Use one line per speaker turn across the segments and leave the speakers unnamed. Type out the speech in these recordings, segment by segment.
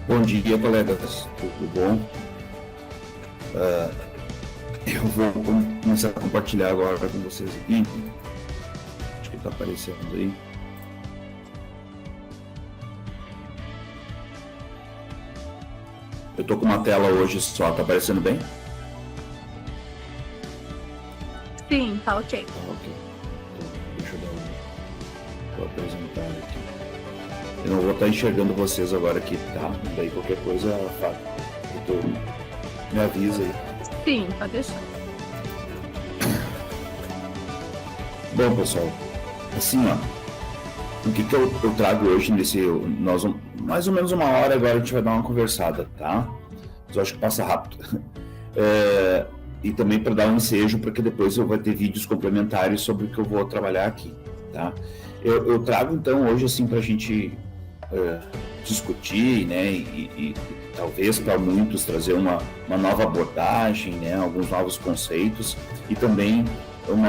Bom dia, colegas. Tudo bom? Ah, eu vou começar a compartilhar agora com vocês aqui. Acho que está aparecendo aí. Eu estou com uma tela hoje só, está aparecendo bem?
Sim, tá ok.
Ok. Então, deixa eu vou apresentar aqui. Eu não vou estar enxergando vocês agora aqui, tá? Daí qualquer coisa, me avisa aí.
Sim, pode deixar.
Bom, pessoal, assim, ó, o que eu trago hoje nós mais ou menos uma hora agora a gente vai dar uma conversada, tá? Mas eu acho que passa rápido. E também para dar um ensejo, porque depois eu vou ter vídeos complementares sobre o que eu vou trabalhar aqui, tá? Eu trago então hoje assim para a gente discutir, né, e talvez para muitos trazer uma nova abordagem, né, alguns novos conceitos e também um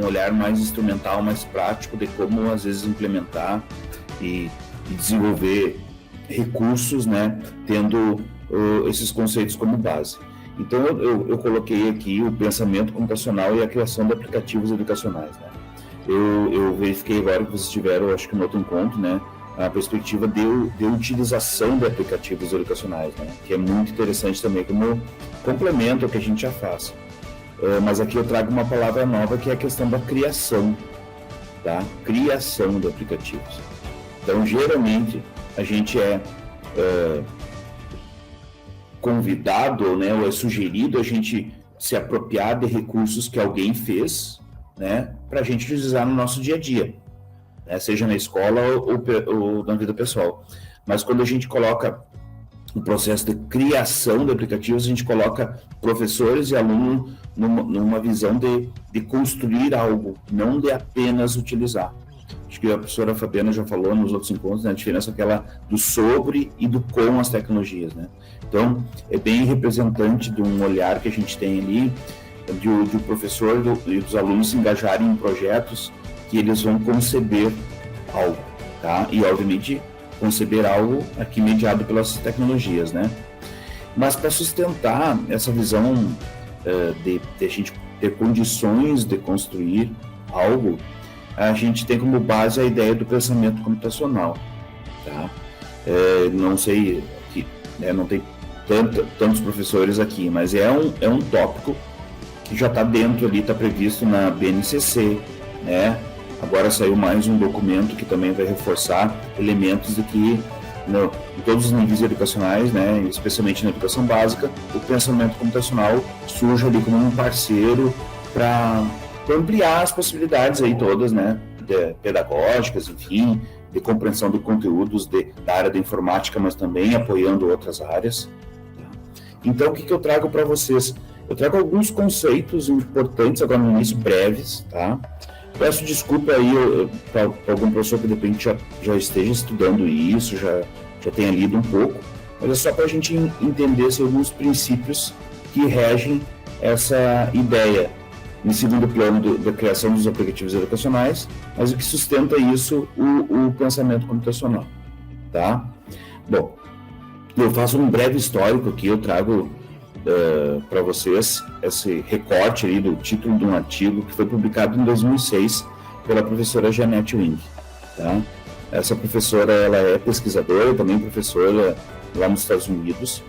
olhar mais instrumental, mais prático de como às vezes implementar e desenvolver recursos, né, tendo esses conceitos como base. Então eu coloquei aqui o pensamento computacional e a criação de aplicativos educacionais, né? Eu verifiquei agora que vocês tiveram, acho que no outro encontro, né, a perspectiva de utilização de aplicativos educacionais, né, que é muito interessante também como complemento ao que a gente já faz. Mas aqui eu trago uma palavra nova que é a questão da criação, tá? Criação de aplicativos. Então, geralmente, a gente é convidado, né, ou é sugerido a gente se apropriar de recursos que alguém fez, né, para a gente utilizar no nosso dia a dia, né, seja na escola ou na vida pessoal. Mas quando a gente coloca o processo de criação de aplicativos, a gente coloca professores e alunos numa visão de construir algo, não de apenas utilizar. Acho que a professora Fabiana já falou nos outros encontros, né, a diferença aquela do sobre e do com as tecnologias, né? Então, é bem representante de um olhar que a gente tem ali, de o professor e dos alunos se engajarem em projetos que eles vão conceber algo, tá? E, obviamente, conceber algo aqui mediado pelas tecnologias, né? Mas para sustentar essa visão de a gente ter condições de construir algo, a gente tem como base a ideia do pensamento computacional, tá? Não sei, aqui, né, não tem tantos professores aqui, mas é um tópico que já está dentro ali, está previsto na BNCC, né? Agora saiu mais um documento que também vai reforçar elementos de que em todos os níveis educacionais, né, especialmente na educação básica, o pensamento computacional surge ali como um parceiro para ampliar as possibilidades aí todas, né, pedagógicas, enfim, de compreensão de conteúdos da área da informática, mas também apoiando outras áreas. Então, o que eu trago para vocês? Eu trago alguns conceitos importantes agora no início, breves, tá? Peço desculpa aí para algum professor que de repente já esteja estudando isso, já tenha lido um pouco, mas é só para a gente entender alguns princípios que regem essa ideia, em segundo plano da criação dos aplicativos educacionais, mas o que sustenta isso, o pensamento computacional, tá? Bom, eu faço um breve histórico aqui, eu trago para vocês esse recorte aí do título de um artigo que foi publicado em 2006 pela professora Janete Wing, tá? Essa professora, ela é pesquisadora, também professora lá nos Estados Unidos,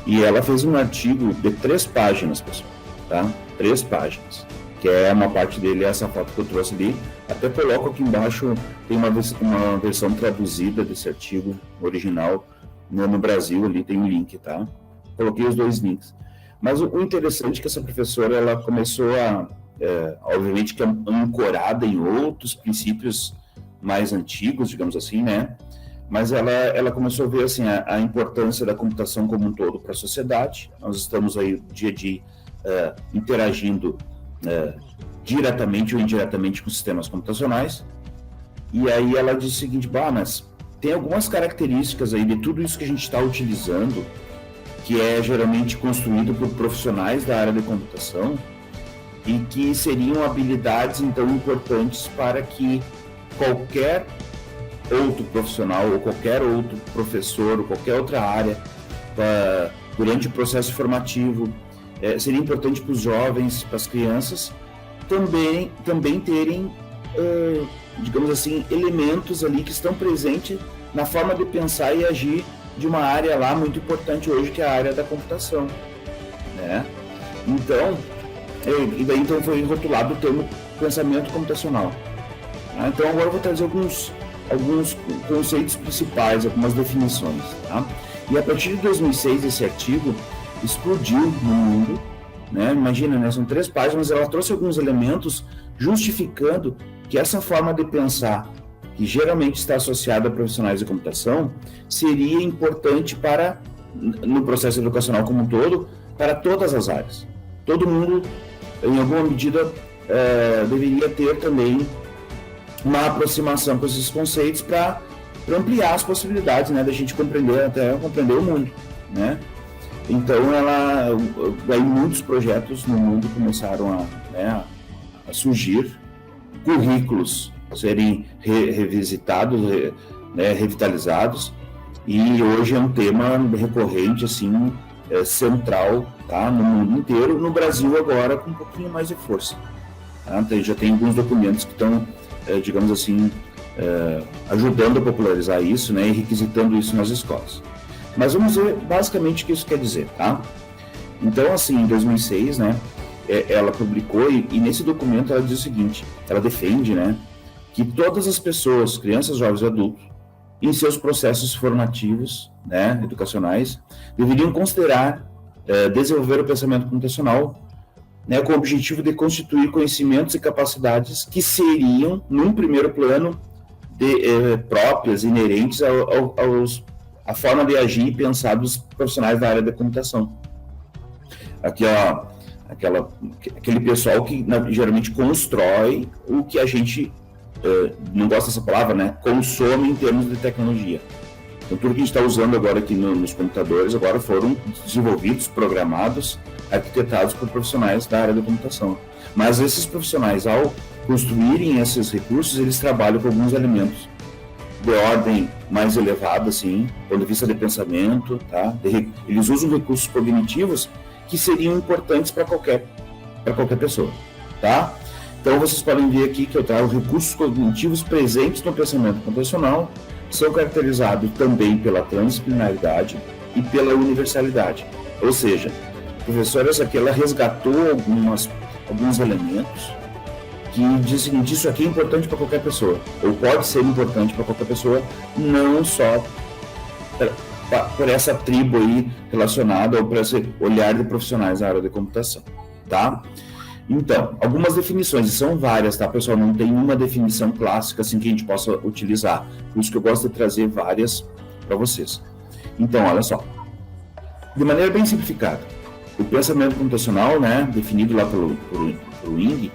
e ela fez um artigo de 3 páginas, pessoal, tá? 3 páginas, que é uma parte dele, essa foto que eu trouxe ali, até coloco aqui embaixo, tem uma versão traduzida desse artigo original no Brasil, ali tem um link, tá? Coloquei os 2 links. Mas o interessante é que essa professora, ela começou obviamente que é ancorada em outros princípios mais antigos, digamos assim, né? Mas ela começou a ver, assim, a importância da computação como um todo para a sociedade. Nós estamos aí, dia a dia, interagindo diretamente ou indiretamente com sistemas computacionais. E aí ela disse o seguinte, mas tem algumas características aí de tudo isso que a gente está utilizando, que é geralmente construído por profissionais da área de computação e que seriam habilidades, então, importantes para que qualquer outro profissional ou qualquer outro professor ou qualquer outra área durante o processo formativo. Seria importante para os jovens, para as crianças, também terem, digamos assim, elementos ali que estão presentes na forma de pensar e agir de uma área lá muito importante hoje, que é a área da computação, né? Então, então foi rotulado o termo pensamento computacional. Então agora eu vou trazer alguns conceitos principais, algumas definições, tá? E a partir de 2006 esse artigo explodiu no mundo, né? Imagina, né? São 3 páginas, ela trouxe alguns elementos justificando que essa forma de pensar, que geralmente está associada a profissionais de computação, seria importante no processo educacional como um todo, para todas as áreas. Todo mundo, em alguma medida, deveria ter também uma aproximação com esses conceitos para ampliar as possibilidades, né, da gente compreender o mundo, né? Então, aí muitos projetos no mundo começaram a surgir, currículos serem revisitados, revitalizados, e hoje é um tema recorrente, assim, central, tá, no mundo inteiro, no Brasil agora com um pouquinho mais de força. Tá? Já tem alguns documentos que estão, digamos assim, ajudando a popularizar isso, né, e requisitando isso nas escolas. Mas vamos ver basicamente o que isso quer dizer, tá? Então, assim, em 2006, né, ela publicou e nesse documento ela diz o seguinte, ela defende, né, que todas as pessoas, crianças, jovens e adultos, em seus processos formativos, né, educacionais, deveriam considerar desenvolver o pensamento computacional, né, com o objetivo de constituir conhecimentos e capacidades que seriam, num primeiro plano, próprias, inerentes à forma de agir e pensar dos profissionais da área da computação. Aqui, ó, aquele pessoal que geralmente constrói o que a gente, não gosta dessa palavra, né, consome em termos de tecnologia. Então, tudo que a gente está usando agora aqui nos computadores, agora foram desenvolvidos, programados, arquitetados por profissionais da área da computação. Mas esses profissionais, ao construírem esses recursos, eles trabalham com alguns elementos de ordem mais elevada, assim, do ponto de vista de pensamento, tá? Eles usam recursos cognitivos que seriam importantes para qualquer pessoa, tá? Então, vocês podem ver aqui que eu trago recursos cognitivos presentes no pensamento computacional, são caracterizados também pela transdisciplinaridade e pela universalidade. Ou seja, a professora, essa aqui, ela resgatou alguns elementos que dizem que isso aqui é importante para qualquer pessoa, ou pode ser importante para qualquer pessoa, não só por essa tribo aí relacionada ou por esse olhar de profissionais da área de computação, tá? Então, algumas definições, e são várias, tá, pessoal? Não tem uma definição clássica assim que a gente possa utilizar, por isso que eu gosto de trazer várias para vocês. Então, olha só, de maneira bem simplificada, o pensamento computacional, né, definido lá pelo Ing,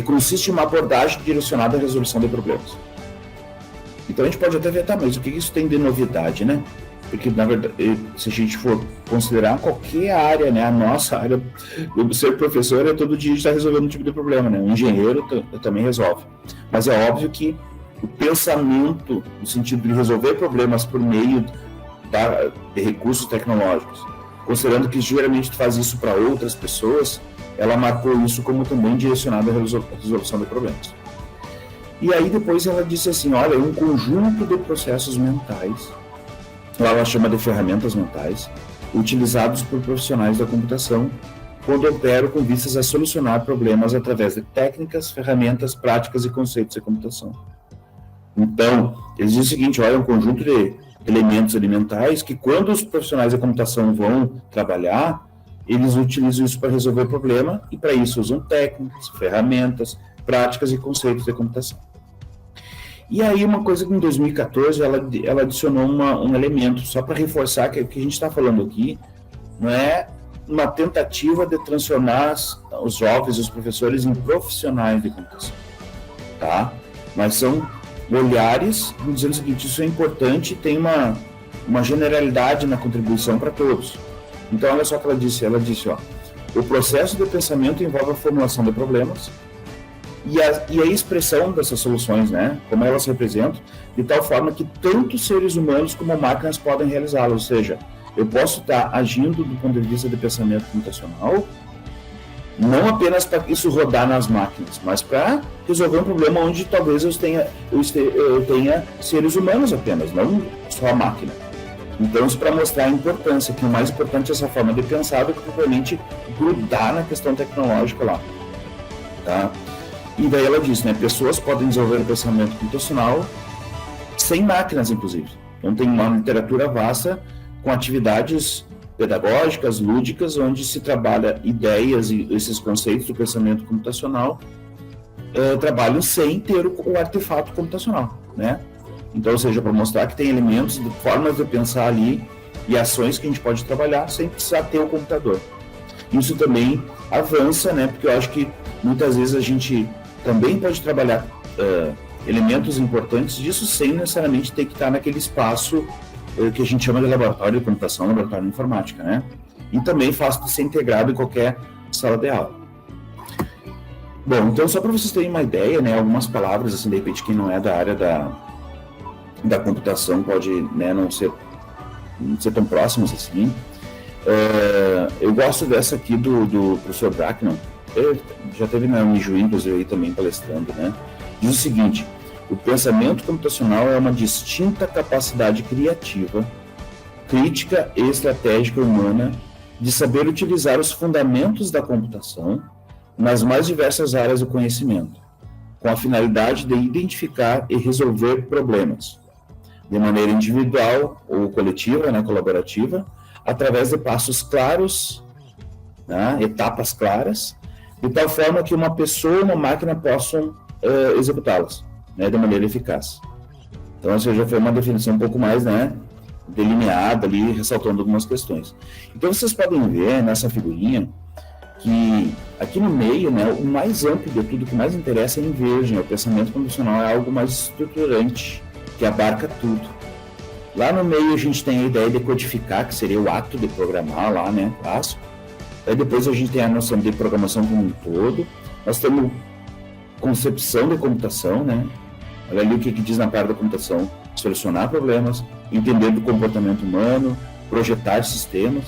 consiste em uma abordagem direcionada à resolução de problemas. Então a gente pode até ver, tá, mas o que isso tem de novidade, né? Porque, na verdade, se a gente for considerar qualquer área, né, a nossa área, ser professor todo dia a gente está resolvendo um tipo de problema, né? Um engenheiro também resolve. Mas é óbvio que o pensamento, no sentido de resolver problemas por meio de recursos tecnológicos, considerando que geralmente faz isso para outras pessoas, ela marcou isso como também direcionado à resolução de problemas. E aí depois ela disse assim, olha, um conjunto de processos mentais, ela chama de ferramentas mentais, utilizados por profissionais da computação, quando operam com vistas a solucionar problemas através de técnicas, ferramentas, práticas e conceitos de computação. Então, eles dizem o seguinte, olha, um conjunto de elementos mentais que quando os profissionais da computação vão trabalhar, eles utilizam isso para resolver o problema e para isso usam técnicas, ferramentas, práticas e conceitos de computação. E aí uma coisa que em 2014 ela adicionou um elemento, só para reforçar que o que a gente está falando aqui não é uma tentativa de transformar os jovens, os professores em profissionais de computação, tá? Mas são olhares dizendo o seguinte, isso é importante, tem uma generalidade na contribuição para todos. Então, olha só o que ela disse, ó, o processo de pensamento envolve a formulação de problemas, e a expressão dessas soluções, né, como elas se representam, de tal forma que tanto seres humanos como máquinas podem realizá-las. Ou seja, eu posso estar agindo do ponto de vista de pensamento computacional, não apenas para isso rodar nas máquinas, mas para resolver um problema onde talvez eu tenha seres humanos apenas, não só a máquina. Então, isso para mostrar a importância, que o mais importante é essa forma de pensar do que propriamente grudar na questão tecnológica lá. Tá? E daí ela diz, né, pessoas podem desenvolver o pensamento computacional sem máquinas, inclusive. Então, tem uma literatura vasta com atividades pedagógicas, lúdicas, onde se trabalha ideias e esses conceitos do pensamento computacional, trabalham sem ter o artefato computacional, né? Então, ou seja, para mostrar que tem elementos, formas de pensar ali e ações que a gente pode trabalhar sem precisar ter o computador. Isso também avança, né? Porque eu acho que muitas vezes a gente também pode trabalhar elementos importantes disso sem necessariamente ter que estar naquele espaço que a gente chama de laboratório de computação, laboratório de informática, né? E também fácil de ser integrado em qualquer sala de aula. Bom, então só para vocês terem uma ideia, né? Algumas palavras, assim, de repente quem não é da área da computação pode, né, não ser tão próximos assim. Eu gosto dessa aqui do professor Bracknell. Já teve na Unijuí, inclusive, aí também palestrando, né? Diz o seguinte: o pensamento computacional é uma distinta capacidade criativa, crítica e estratégica humana de saber utilizar os fundamentos da computação nas mais diversas áreas do conhecimento, com a finalidade de identificar e resolver problemas, de maneira individual ou coletiva, né, colaborativa, através de passos claros, né, etapas claras, de tal forma que uma pessoa e uma máquina possam executá-las, né, de maneira eficaz. Então, essa já foi uma definição um pouco mais, né, delineada ali, ressaltando algumas questões. Então, vocês podem ver nessa figurinha que aqui no meio, né, o mais amplo de tudo, o que mais interessa é em verde, né, o pensamento computacional é algo mais estruturante, que abarca tudo. Lá no meio a gente tem a ideia de codificar, que seria o ato de programar lá, né, clássico. Aí depois a gente tem a noção de programação como um todo. Nós temos concepção de computação, né? Olha ali o que diz na parte da computação: solucionar problemas, entender do comportamento humano, projetar sistemas.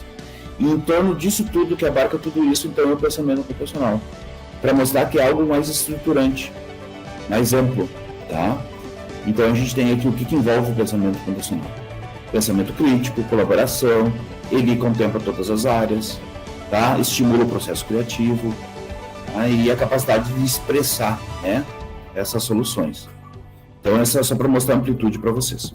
E em torno disso tudo, que abarca tudo isso, então é o pensamento computacional, para mostrar que é algo mais estruturante, mais amplo, tá? Então a gente tem aqui o que envolve o pensamento computacional: pensamento crítico, colaboração, ele contempla todas as áreas, tá? Estimula o processo criativo, tá? E a capacidade de expressar, né, essas soluções. Então essa é só para mostrar a amplitude para vocês.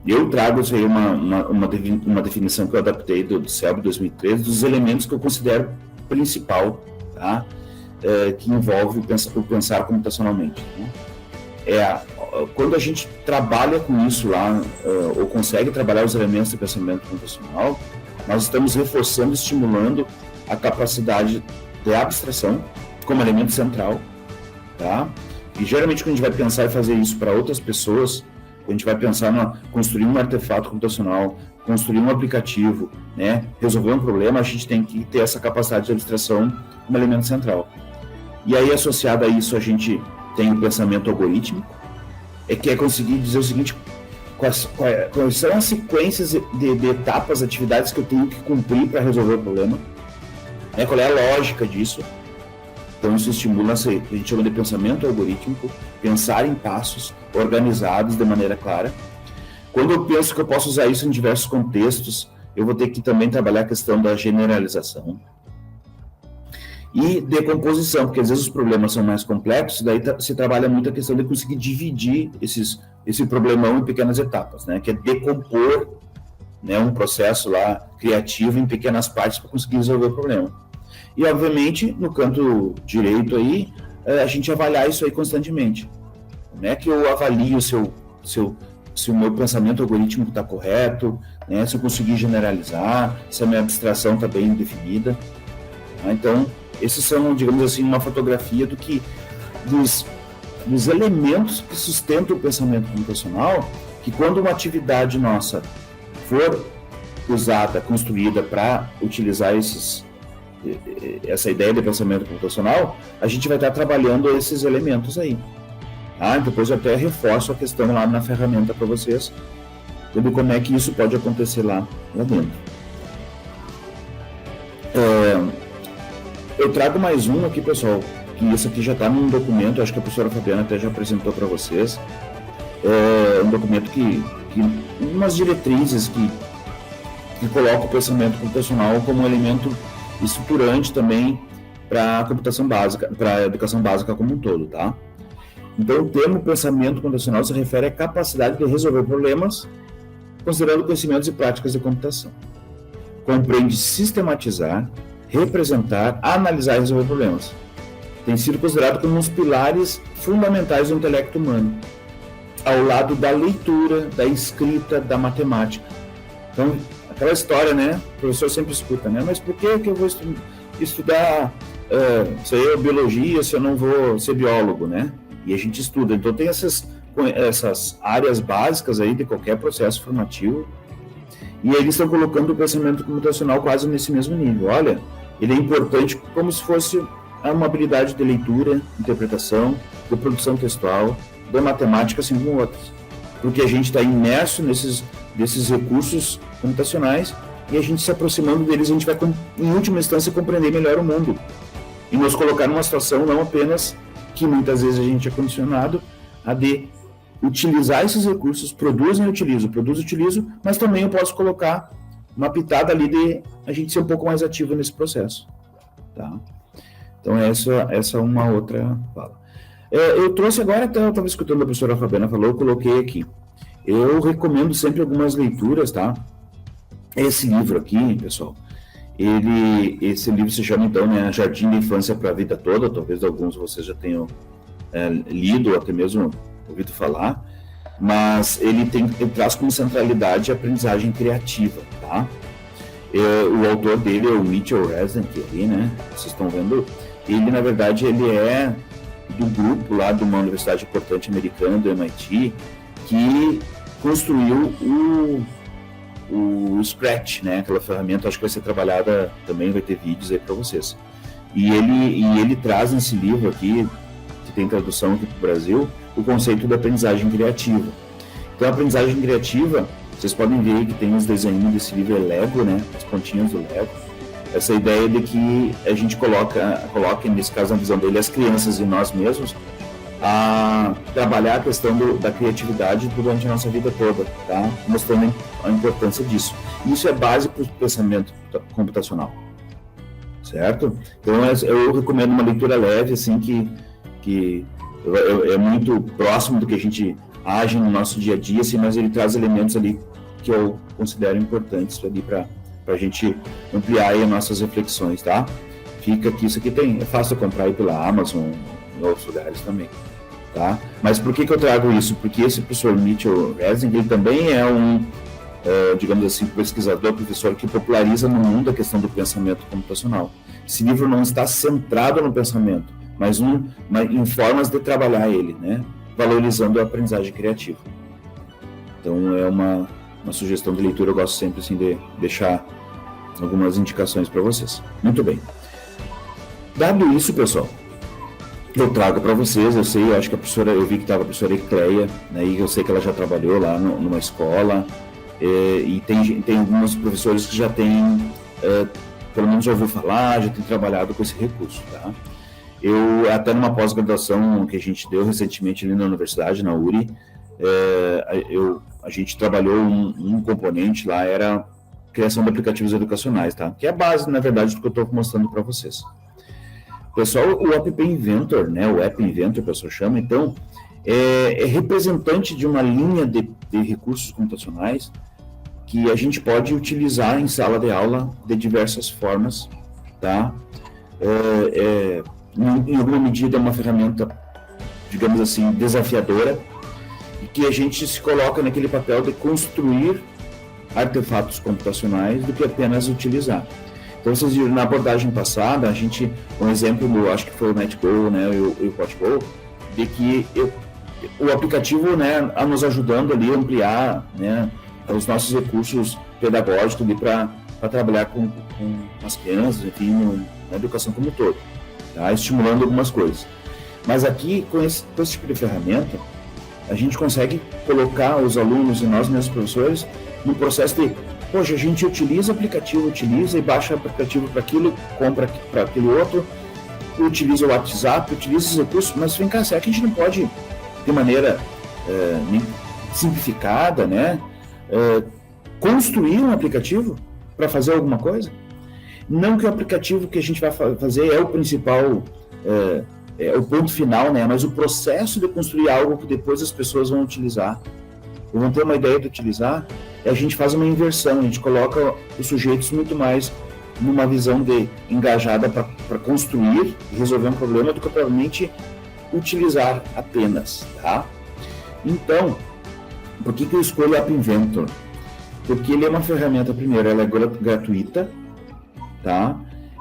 Eu trago isso aí uma definição que eu adaptei do CELB 2013 dos elementos que eu considero principal, tá? Que envolve o pensar computacionalmente, né? Quando a gente trabalha com isso lá, ou consegue trabalhar os elementos do pensamento computacional, nós estamos reforçando, estimulando a capacidade de abstração como elemento central, tá? E geralmente quando a gente vai pensar em fazer isso para outras pessoas, a gente vai pensar em construir um artefato computacional, construir um aplicativo, né, resolver um problema, a gente tem que ter essa capacidade de abstração como elemento central. E aí, associado a isso, a gente tem o pensamento algorítmico, que é conseguir dizer o seguinte: quais são as sequências de etapas, atividades que eu tenho que cumprir para resolver o problema, né, qual é a lógica disso. Então isso estimula, a gente chama de pensamento algorítmico, pensar em passos organizados de maneira clara. Quando eu penso que eu posso usar isso em diversos contextos, eu vou ter que também trabalhar a questão da generalização e decomposição, porque às vezes os problemas são mais complexos, daí se trabalha muito a questão de conseguir dividir esse problemão em pequenas etapas, né, que é decompor, né, um processo lá criativo em pequenas partes para conseguir resolver o problema. E, obviamente, no canto direito aí, a gente avaliar isso aí constantemente. Como é que eu avalio se o meu pensamento algorítmico está correto, né, se eu conseguir generalizar, se a minha abstração está bem definida. Então, esses são, digamos assim, uma fotografia dos elementos que sustentam o pensamento computacional, que quando uma atividade nossa for usada, construída para utilizar esses essa ideia de pensamento computacional, a gente vai estar trabalhando esses elementos aí. Depois eu até reforço a questão lá na ferramenta para vocês, sobre como é que isso pode acontecer lá dentro. Eu trago mais um aqui, pessoal, que esse aqui já está num documento, acho que a professora Fabiana até já apresentou para vocês. Um documento que umas diretrizes que coloca o pensamento computacional como um elemento estruturante também para a computação básica, para a educação básica como um todo, tá? Então, o termo pensamento computacional se refere à capacidade de resolver problemas considerando conhecimentos e práticas de computação. Compreende sistematizar, representar, analisar e resolver problemas. Tem sido considerado como um dos pilares fundamentais do intelecto humano, ao lado da leitura, da escrita, da matemática. Então, aquela história, né? O professor sempre escuta, né? Mas por que eu vou estudar biologia se eu não vou ser biólogo, né? E a gente estuda. Então, tem essas áreas básicas aí de qualquer processo formativo. E aí eles estão colocando o pensamento computacional quase nesse mesmo nível. Olha, ele é importante como se fosse uma habilidade de leitura, interpretação, de produção textual, de matemática, assim como outras. Porque a gente está imerso desses recursos computacionais e a gente se aproximando deles, a gente vai, em última instância, compreender melhor o mundo. E nos colocar numa situação não apenas que muitas vezes a gente é condicionado a de utilizar esses recursos, produzo e utilizo, mas também eu posso colocar uma pitada ali de a gente ser um pouco mais ativo nesse processo. Tá? Então essa é uma outra fala. Eu trouxe agora, até eu estava escutando a professora Fabiana falou, eu coloquei aqui. Eu recomendo sempre algumas leituras, tá? Esse livro aqui, pessoal, esse livro se chama então, né, Jardim da Infância para a Vida Toda, talvez alguns de vocês já tenham lido, ou até mesmo ouvido falar, mas ele traz como centralidade a aprendizagem criativa, tá? O autor dele é o Mitchell Resnick ali, né? Vocês estão vendo? Ele, na verdade, ele é do grupo lá de uma universidade importante americana, do MIT, que construiu o Scratch, né? Aquela ferramenta, acho que vai ser trabalhada também, vai ter vídeos aí para vocês. E ele traz nesse livro aqui, que tem tradução aqui para o Brasil, o conceito da aprendizagem criativa. Então, a aprendizagem criativa, vocês podem ver que tem uns desenhos desse livro, é Lego, né? As pontinhas do Lego. Essa ideia de que a gente coloca, nesse caso, na visão dele, as crianças e nós mesmos, a trabalhar a questão da criatividade durante a nossa vida toda, tá? Mostrando a importância disso. Isso é básico para o pensamento computacional, certo? Então, eu recomendo uma leitura leve, assim, que é muito próximo do que a gente age no nosso dia a dia, assim, mas ele traz elementos ali que eu considero importantes ali para a gente ampliar aí as nossas reflexões, tá? Fica aqui, isso aqui é fácil comprar aí pela Amazon, em outros lugares também, tá? Mas por que eu trago isso? Porque esse professor Mitchell Resnick, ele também é digamos assim, pesquisador, professor que populariza no mundo a questão do pensamento computacional. Esse livro não está centrado no pensamento, mas em formas de trabalhar ele, né? Valorizando a aprendizagem criativa. Então é uma sugestão de leitura, eu gosto sempre assim, de deixar algumas indicações para vocês. Muito bem. Dado isso, pessoal, eu trago para vocês, eu acho que eu vi que estava a professora Ecleia, né, e eu sei que ela já trabalhou lá numa escola, e tem alguns professores que já têm, pelo menos já ouviu falar, já têm trabalhado com esse recurso, tá? Eu, até numa pós-graduação que a gente deu recentemente ali na universidade, na URI, a gente trabalhou um componente lá, era a criação de aplicativos educacionais, tá? Que é a base, na verdade, do que eu estou mostrando para vocês. Pessoal, o App Inventor, né? O App Inventor, o pessoal chama, então, é representante de uma linha de recursos computacionais que a gente pode utilizar em sala de aula de diversas formas, tá? Em alguma medida é uma ferramenta, digamos assim, desafiadora, e que a gente se coloca naquele papel de construir artefatos computacionais do que apenas utilizar. Então, vocês viram na abordagem passada, a gente, um exemplo, acho que foi o NetGo, né, e o PotGo, de que o aplicativo, né, nos ajudando ali a ampliar, né, os nossos recursos pedagógicos ali para trabalhar com as crianças, enfim, na educação como um todo, tá? Estimulando algumas coisas. Mas aqui, com esse tipo de ferramenta, a gente consegue colocar os alunos e nós mesmos professores no processo de, poxa, a gente utiliza o aplicativo, utiliza e baixa o aplicativo para aquilo, compra para aquele outro, utiliza o WhatsApp, utiliza esses recursos, mas vem cá, será que a gente não pode, de maneira simplificada, né, construir um aplicativo para fazer alguma coisa? Não que o aplicativo que a gente vai fazer é o principal, é o ponto final, né, mas o processo de construir algo que depois as pessoas vão utilizar, ou vão ter uma ideia de utilizar, a gente faz uma inversão, a gente coloca os sujeitos muito mais numa visão de engajada para construir e resolver um problema do que propriamente utilizar apenas, tá? Então, por que eu escolho o App Inventor? Porque ele é uma ferramenta, primeiro, ela é gratuita, tá?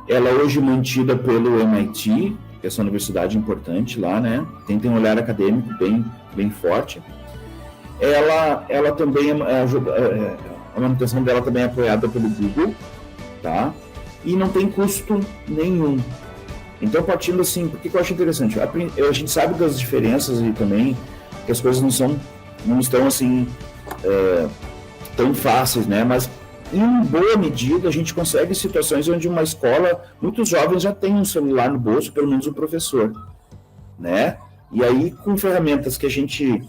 Ela é hoje mantida pelo MIT, que é essa universidade importante lá, né? Tem um olhar acadêmico bem forte. Ela também a manutenção dela também é apoiada pelo Google, tá? E não tem custo nenhum. Então, partindo assim, por que eu acho interessante? A gente sabe das diferenças e também que as coisas não estão assim tão fáceis, né? Mas em boa medida a gente consegue situações onde uma escola, muitos jovens já têm um celular no bolso, pelo menos o professor, né? E aí com ferramentas que a gente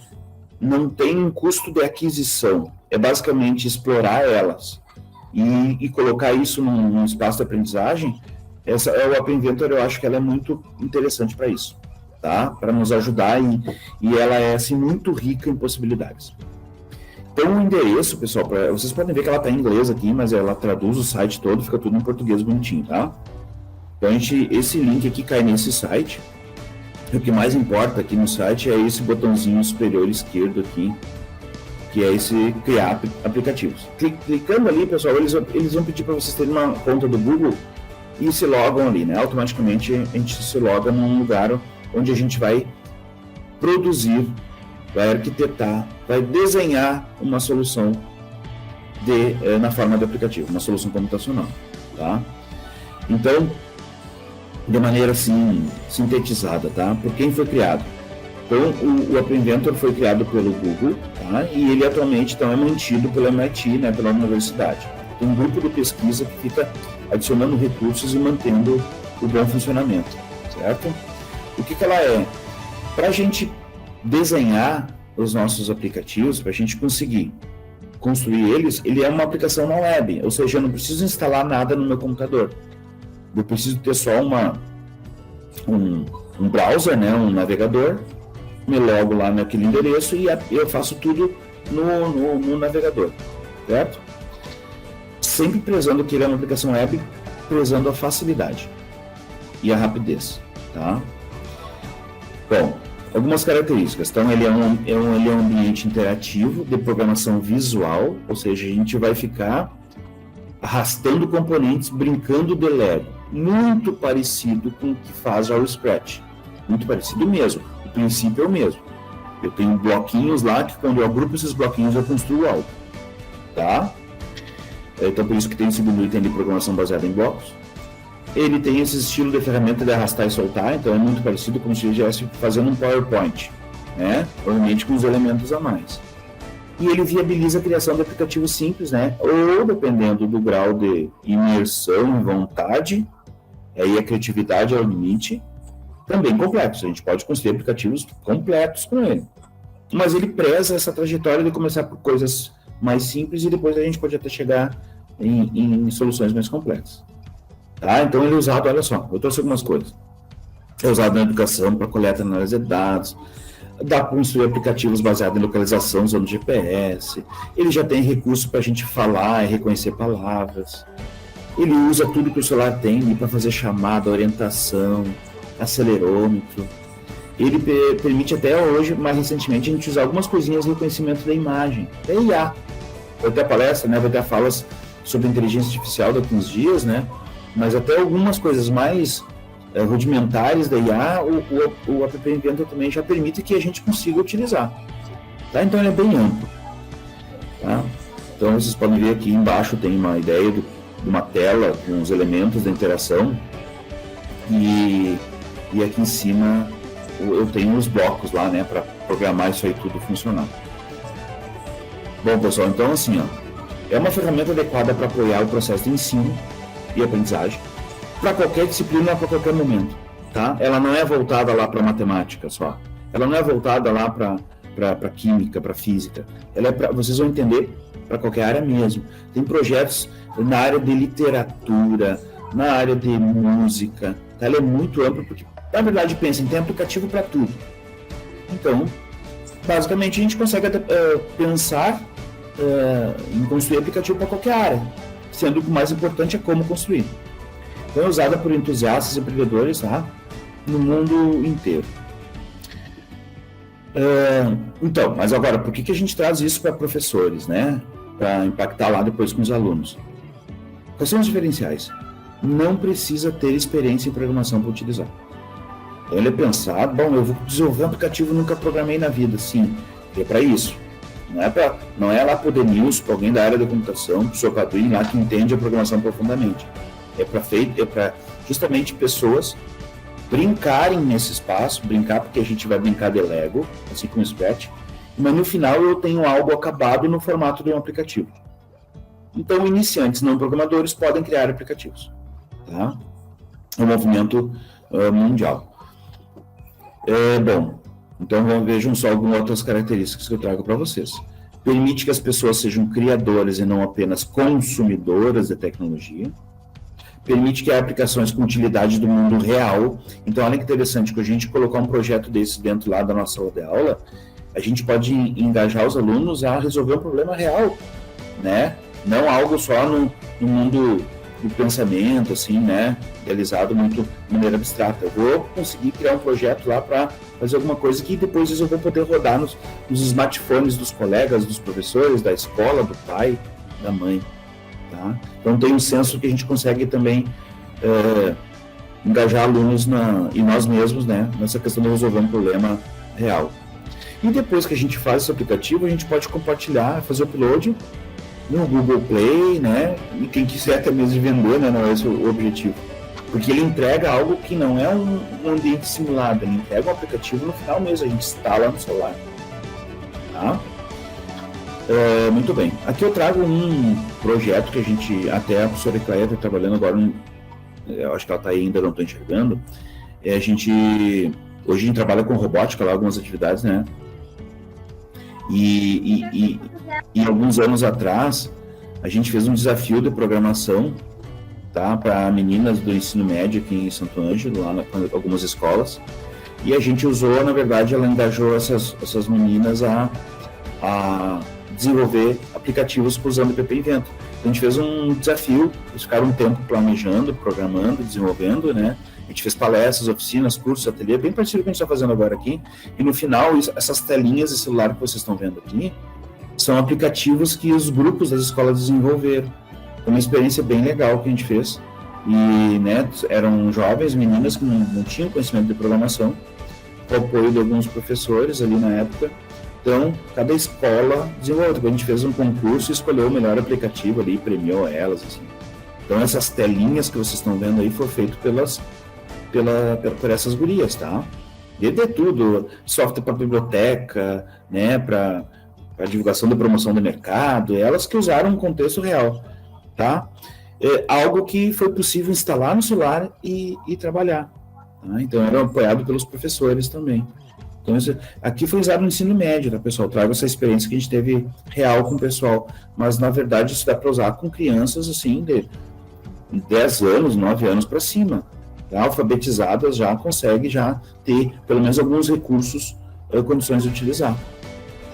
não tem um custo de aquisição, é basicamente explorar elas e colocar isso num espaço de aprendizagem. Essa é o App Inventor, eu acho que ela é muito interessante para isso, tá? Para nos ajudar e ela é assim muito rica em possibilidades. Então o endereço, pessoal, vocês podem ver que ela está em inglês aqui, mas ela traduz o site todo, fica tudo em português bonitinho, tá? Então esse link aqui cai nesse site. O que mais importa aqui no site é esse botãozinho superior esquerdo aqui, que é esse criar aplicativos. Clicando ali, pessoal, eles vão pedir para vocês terem uma conta do Google e se logam ali, né? Automaticamente a gente se loga num lugar onde a gente vai produzir, vai arquitetar, vai desenhar uma solução na forma de aplicativo, uma solução computacional, tá? Então, de maneira assim, sintetizada, tá? Por quem foi criado? Então, o App Inventor foi criado pelo Google, tá? E ele atualmente então, é mantido pelo MIT, né, pela universidade. Tem um grupo de pesquisa que fica adicionando recursos e mantendo o bom funcionamento, certo? O que ela é? Para a gente desenhar os nossos aplicativos, para a gente conseguir construir eles, ele é uma aplicação na web, ou seja, eu não preciso instalar nada no meu computador. Eu preciso ter só um browser, né, um navegador, me logo lá naquele endereço e eu faço tudo no navegador, certo? Sempre prezando que ele é uma aplicação web, prezando a facilidade e a rapidez, tá? Bom, algumas características. Então, ele é um ambiente interativo de programação visual, ou seja, a gente vai ficar arrastando componentes, brincando de Lego. Muito parecido com o que faz o Scratch. Muito parecido mesmo. O princípio é o mesmo. Eu tenho bloquinhos lá que quando eu agrupo esses bloquinhos eu construo algo. Tá? Então por isso que tem o segundo item de programação baseada em blocos. Ele tem esse estilo de ferramenta de arrastar e soltar, então é muito parecido como se estivesse fazendo um PowerPoint, né? Provavelmente com os elementos a mais. E ele viabiliza a criação de aplicativos simples, né? Ou, dependendo do grau de imersão e vontade, aí a criatividade é o limite, também complexos. A gente pode construir aplicativos completos com ele. Mas ele preza essa trajetória de começar por coisas mais simples e depois a gente pode até chegar em soluções mais complexas. Tá? Então ele é usado, olha só, eu trouxe algumas coisas. É usado na educação para coleta e análise de dados, dá para construir aplicativos baseados em localização usando GPS, ele já tem recurso para a gente falar e reconhecer palavras, ele usa tudo que o celular tem para fazer chamada, orientação, acelerômetro, ele permite até hoje, mais recentemente, a gente usar algumas coisinhas de reconhecimento da imagem, da IA. Vai ter a palestra, né? Vai ter falas sobre inteligência artificial daqui uns dias, né? Mas até algumas coisas mais rudimentares da IA, o App Inventor também já permite que a gente consiga utilizar. Tá? Então ele é bem amplo. Tá? Então vocês podem ver aqui embaixo tem uma ideia de uma tela com os elementos da interação. e aqui em cima eu tenho os blocos lá, né, para programar isso aí tudo funcionar. Bom, pessoal, então assim, ó, é uma ferramenta adequada para apoiar o processo de ensino e aprendizagem para qualquer disciplina, para qualquer momento, tá? Ela não é voltada lá para matemática só, ela não é voltada lá para química, para física, ela é para, vocês vão entender, para qualquer área mesmo. Tem projetos na área de literatura, na área de música, tá? Ela é muito ampla porque, na verdade, pensem, tem aplicativo para tudo. Então, basicamente, a gente consegue pensar em construir aplicativo para qualquer área, sendo que o mais importante é como construir. Então, é usada por entusiastas e empreendedores, tá? No mundo inteiro. Então, mas agora, por que a gente traz isso para professores, né? Para impactar lá depois com os alunos? Quais são os diferenciais? Não precisa ter experiência em programação para utilizar. Ele é pensado, bom, eu vou desenvolver um aplicativo, nunca programei na vida. Sim, é para isso. Não é lá para o Denilson, para alguém da área da computação, para o seu padrinho lá que entende a programação profundamente. É para justamente pessoas brincarem nesse espaço, brincar porque a gente vai brincar de Lego, assim como o Scratch, mas no final eu tenho algo acabado no formato de um aplicativo. Então, iniciantes não programadores podem criar aplicativos. Tá? É um movimento mundial. Bom, então vejam só algumas outras características que eu trago para vocês. Permite que as pessoas sejam criadoras e não apenas consumidoras de tecnologia. Permite que há aplicações com utilidade do mundo real. Então, olha que interessante, que a gente colocar um projeto desse dentro lá da nossa sala de aula, a gente pode engajar os alunos a resolver um problema real, né? Não algo só no mundo do pensamento, assim, né, realizado muito de maneira abstrata. Eu vou conseguir criar um projeto lá para fazer alguma coisa que depois eu vou poder rodar nos smartphones dos colegas, dos professores, da escola, do pai, da mãe, tá? Então tem um senso que a gente consegue também engajar alunos e nós mesmos, né, nessa questão de resolver um problema real. E depois que a gente faz esse aplicativo, a gente pode compartilhar, fazer o upload no Google Play, né? E quem quiser até mesmo vender, né? Não é esse o objetivo. Porque ele entrega algo que não é um ambiente simulado, ele entrega um aplicativo no final mesmo, a gente instala no celular. Tá? Muito bem. Aqui eu trago um projeto que a gente, até a professora Cleia está trabalhando agora, eu acho que ela está aí ainda, não estou enxergando. Hoje a gente trabalha com robótica lá, algumas atividades, né? E alguns anos atrás, a gente fez um desafio de programação, tá, para meninas do ensino médio aqui em Santo Ângelo, lá em algumas escolas. E a gente usou, na verdade, ela engajou essas meninas a desenvolver aplicativos usando o PP Invento. A gente fez um desafio, eles ficaram um tempo planejando, programando, desenvolvendo, né? A gente fez palestras, oficinas, cursos, ateliê, bem parecido com o que a gente está fazendo agora aqui. E no final, essas telinhas de celular que vocês estão vendo aqui, são aplicativos que os grupos das escolas desenvolveram. Foi uma experiência bem legal que a gente fez. E, né, eram jovens, meninas que não tinham conhecimento de programação, com o apoio de alguns professores ali na época. Então, cada escola desenvolveu. A gente fez um concurso e escolheu o melhor aplicativo ali, premiou elas, assim. Então, essas telinhas que vocês estão vendo aí foram feitas por essas gurias, tá? De tudo, software para biblioteca, né, para divulgação da promoção do mercado, elas que usaram um contexto real, tá? Algo que foi possível instalar no celular e trabalhar, tá? Então, era apoiado pelos professores também. Então, aqui foi usado no ensino médio, tá, pessoal? Trago essa experiência que a gente teve real com o pessoal, mas, na verdade, isso dá para usar com crianças, assim, de 10 anos, 9 anos para cima, tá? Alfabetizadas já consegue já ter, pelo menos, alguns recursos, condições de utilizar,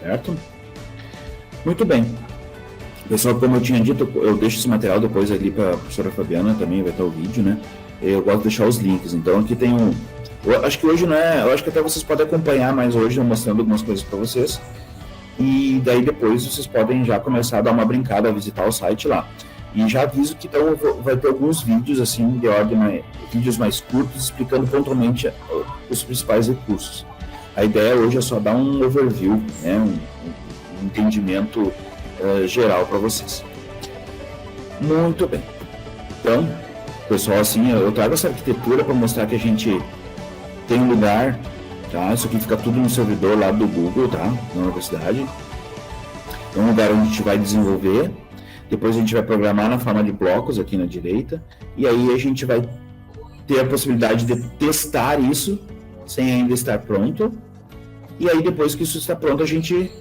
certo? Muito bem. Pessoal, como eu tinha dito, eu deixo esse material depois ali para a professora Fabiana, também vai estar o vídeo, né? Eu gosto de deixar os links. Então, aqui tem eu acho que hoje não é... Eu acho que até vocês podem acompanhar mais hoje, eu mostrando algumas coisas para vocês. E daí depois vocês podem já começar a dar uma brincada, a visitar o site lá. E já aviso que então vai ter alguns vídeos, assim, de ordem vídeos mais curtos, explicando pontualmente os principais recursos. A ideia hoje é só dar um overview, né? Um entendimento geral para vocês. Muito bem. Então, Pessoal, assim, eu trago essa arquitetura para mostrar que a gente tem um lugar, tá? Isso aqui fica tudo no servidor lá do Google, tá? Na universidade. É um lugar onde a gente vai desenvolver, depois a gente vai programar na forma de blocos aqui na direita, e aí a gente vai ter a possibilidade de testar isso sem ainda estar pronto, e aí depois que isso está pronto a gente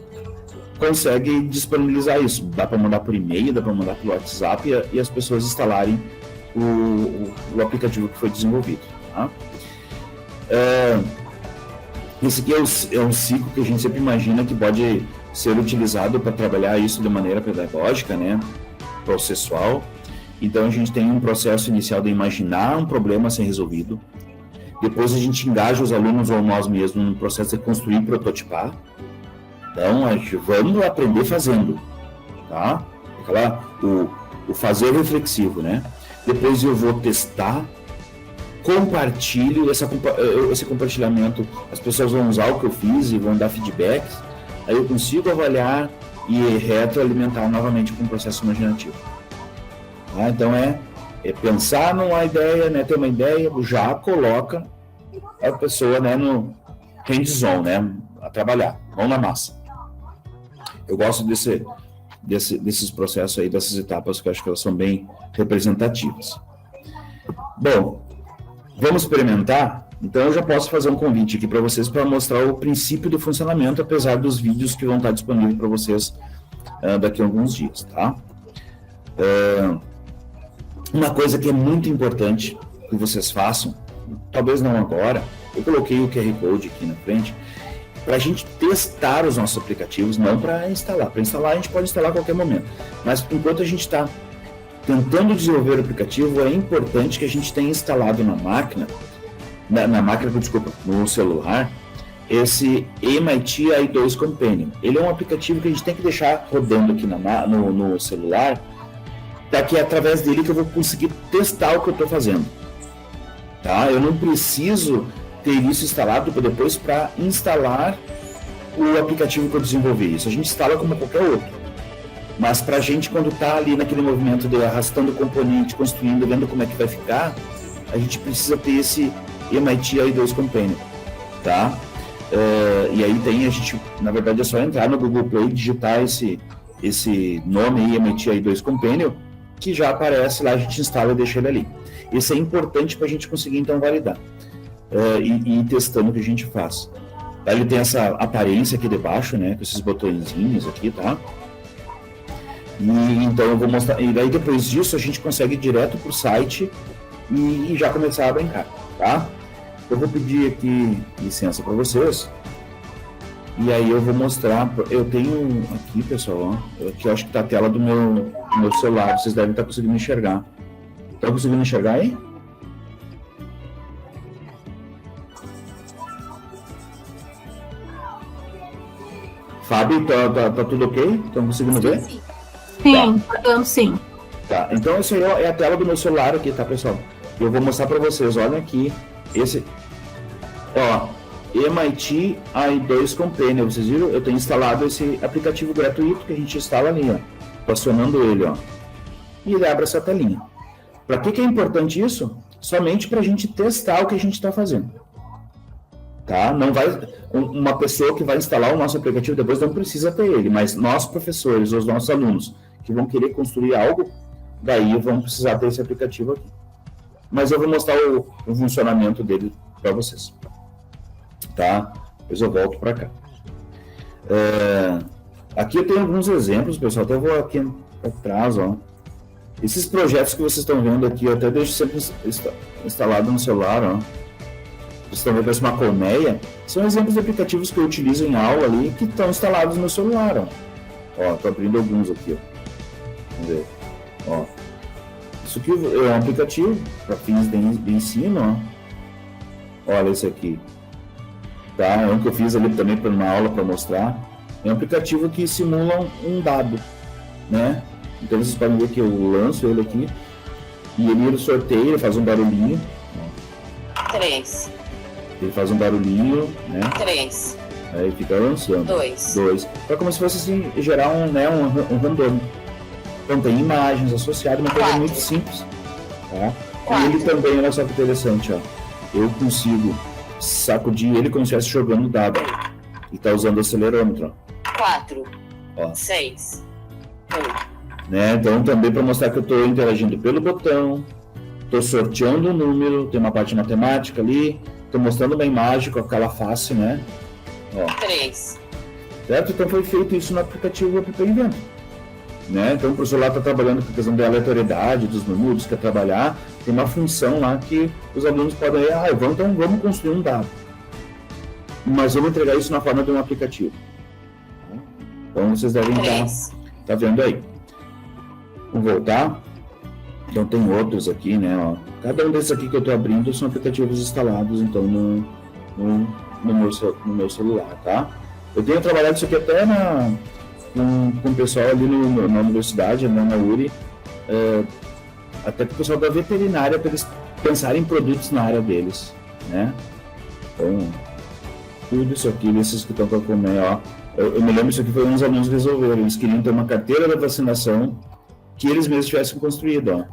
consegue disponibilizar isso. Dá para mandar por e-mail, dá para mandar por WhatsApp e as pessoas instalarem o aplicativo que foi desenvolvido. Tá? Esse aqui é um ciclo que a gente sempre imagina que pode ser utilizado para trabalhar isso de maneira pedagógica, né? Processual. Então a gente tem um processo inicial de imaginar um problema a ser resolvido. Depois a gente engaja os alunos ou nós mesmos no processo de construir e prototipar. Então, a gente vamos aprender fazendo, tá? O fazer reflexivo, né? Depois eu vou testar, compartilho, esse compartilhamento, as pessoas vão usar o que eu fiz e vão dar feedbacks, aí eu consigo avaliar e retroalimentar novamente com um processo imaginativo. Tá? Então, é pensar numa ideia, né? Ter uma ideia, já coloca a pessoa, né, no hands-on, né? A trabalhar, mão na massa. Eu gosto desses processos aí, dessas etapas, que eu acho que elas são bem representativas. Bom, vamos experimentar? Então eu já posso fazer um convite aqui para vocês para mostrar o princípio do funcionamento, apesar dos vídeos que vão estar disponíveis para vocês daqui a alguns dias, tá? Uma coisa que é muito importante que vocês façam, talvez não agora, eu coloquei o QR Code aqui na frente, para a gente testar os nossos aplicativos, não para instalar. Para instalar, a gente pode instalar a qualquer momento. Mas enquanto a gente está tentando desenvolver o aplicativo, é importante que a gente tenha instalado na máquina, no celular, esse MIT i2 Companion. Ele é um aplicativo que a gente tem que deixar rodando aqui no celular, para que é através dele que eu vou conseguir testar o que eu estou fazendo. Tá? Eu não preciso ter isso instalado depois para instalar o aplicativo que eu desenvolvi. Isso a gente instala como qualquer outro. Mas para a gente, quando está ali naquele movimento de arrastando o componente, construindo, vendo como é que vai ficar, a gente precisa ter esse MIT i2 Companion. Tá? E aí a gente, na verdade, é só entrar no Google Play e digitar esse nome aí, MIT i2 Companion, que já aparece lá, a gente instala e deixa ele ali. Isso é importante para a gente conseguir, então, validar. E ir testando o que a gente faz. Ele tem essa aparência aqui debaixo, né, com esses botõezinhos aqui, tá? E então eu vou mostrar, e daí depois disso a gente consegue ir direto pro site e já começar a brincar, tá? Eu vou pedir aqui licença para vocês, e aí eu vou mostrar, eu tenho aqui, pessoal, ó, aqui eu acho que tá a tela do meu celular, vocês devem estar conseguindo enxergar. Estão conseguindo enxergar aí? Fábio, tá tudo ok? Estão conseguindo ver?
Sim, tá dando sim.
Tá, então essa aí é a tela do meu celular aqui, tá, pessoal? Eu vou mostrar para vocês, olha aqui, esse, ó, MIT i2 Companion, vocês viram? Eu tenho instalado esse aplicativo gratuito que a gente instala ali, ó, tô acionando ele, ó, e ele abre essa telinha. Para que é importante isso? Somente para a gente testar o que a gente está fazendo. Tá? Não vai, uma pessoa que vai instalar o nosso aplicativo depois não precisa ter ele, mas nós professores, os nossos alunos que vão querer construir algo, daí vão precisar ter esse aplicativo aqui. Mas eu vou mostrar o funcionamento dele para vocês. Tá? Depois eu volto para cá. Aqui eu tenho alguns exemplos, pessoal, até vou aqui atrás, ó. Esses projetos que vocês estão vendo aqui, eu até deixo sempre instalado no celular, ó. Vocês estão vendo, parece uma colmeia. São exemplos de aplicativos que eu utilizo em aula ali, que estão instalados no celular, ó. Ó, tô abrindo alguns aqui, ó. Vamos ver. Ó. Isso aqui é um aplicativo para fins de ensino, ó. Olha esse aqui. Tá? É um que eu fiz ali também para uma aula para mostrar. É um aplicativo que simula um dado, né? Então vocês podem ver que eu lanço ele aqui e ele sorteia, ele faz um barulhinho.
3.
Ele faz um barulhinho, né?
3.
Aí fica lançando.
2.
É como se fosse assim, gerar um random. Então tem imagens associadas, uma coisa
4.
muito simples. Tá? E ele também, olha só que interessante, ó. Eu consigo sacudir ele como se estivesse jogando dado. E tá usando o acelerômetro, ó.
4,
Ó.
6, 1.
Né? Então, também para mostrar que eu estou interagindo pelo botão, estou sorteando o número, tem uma parte de matemática ali, estou mostrando uma imagem com aquela face, né? Ó.
3.
Certo? Então foi feito isso no aplicativo App Invento. Né? Então o professor lá está trabalhando com a questão da aleatoriedade dos números, quer trabalhar, tem uma função lá que os alunos podem, então vamos construir um dado. Mas vamos entregar isso na forma de um aplicativo. Então vocês devem estar vendo aí. Vamos voltar. Então tem outros aqui, né? Ó. Cada um desses aqui que eu estou abrindo são aplicativos instalados então no meu celular, tá? Eu tenho trabalhado isso aqui até com o pessoal ali na universidade, né, na URI, até com o pessoal da veterinária, para eles pensarem em produtos na área deles, né? Então, tudo isso aqui, esses que estão para comer, ó. Eu me lembro, isso aqui foi uns alunos resolveram, eles queriam ter uma carteira da vacinação que eles mesmos tivessem construído, ó.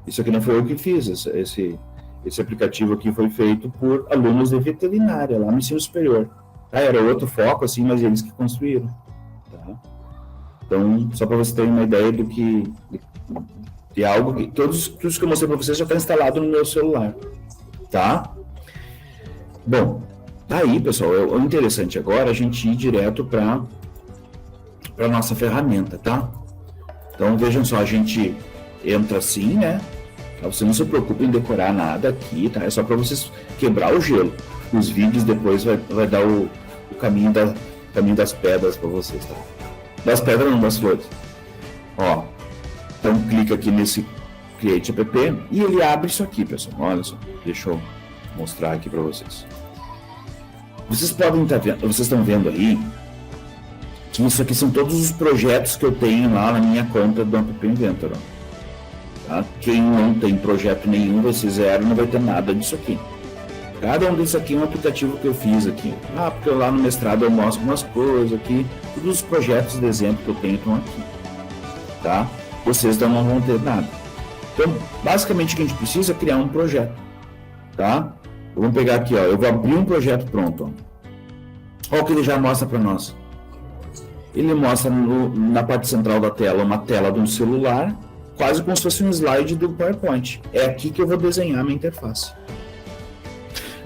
Isso aqui não foi eu que fiz, esse aplicativo aqui foi feito por alunos de veterinária, lá no ensino superior. Era outro foco, assim, mas eles que construíram, tá? Então, só para você ter uma ideia do que de algo que tudo isso que eu mostrei para vocês já está instalado no meu celular, tá? Bom, tá aí, pessoal. É interessante agora a gente ir direto para a nossa ferramenta, tá? Então, vejam só, a gente entra assim, né? Você não se preocupe em decorar nada aqui, tá? É só para vocês quebrar o gelo. Os vídeos depois vai dar o caminho das pedras para vocês, tá? Das pedras não, das flores. Ó, então clica aqui nesse Create App e ele abre isso aqui, pessoal. Olha só, deixa eu mostrar aqui para vocês. Vocês podem estar vendo, vocês estão vendo aí que isso aqui são todos os projetos que eu tenho lá na minha conta do App Inventor. Tá? Quem não tem projeto nenhum, vai ser zero, não vai ter nada disso aqui. Cada um desses aqui é um aplicativo que eu fiz aqui. Porque lá no mestrado eu mostro umas coisas aqui. Todos os projetos de exemplo que eu tenho estão aqui. Tá? Vocês não vão ter nada. Então, basicamente o que a gente precisa é criar um projeto. Tá? Vamos pegar aqui, ó. Eu vou abrir um projeto pronto. Ó. Olha o que ele já mostra para nós. Ele mostra na parte central da tela uma tela de um celular, quase como se fosse um slide do PowerPoint. É aqui que eu vou desenhar minha interface.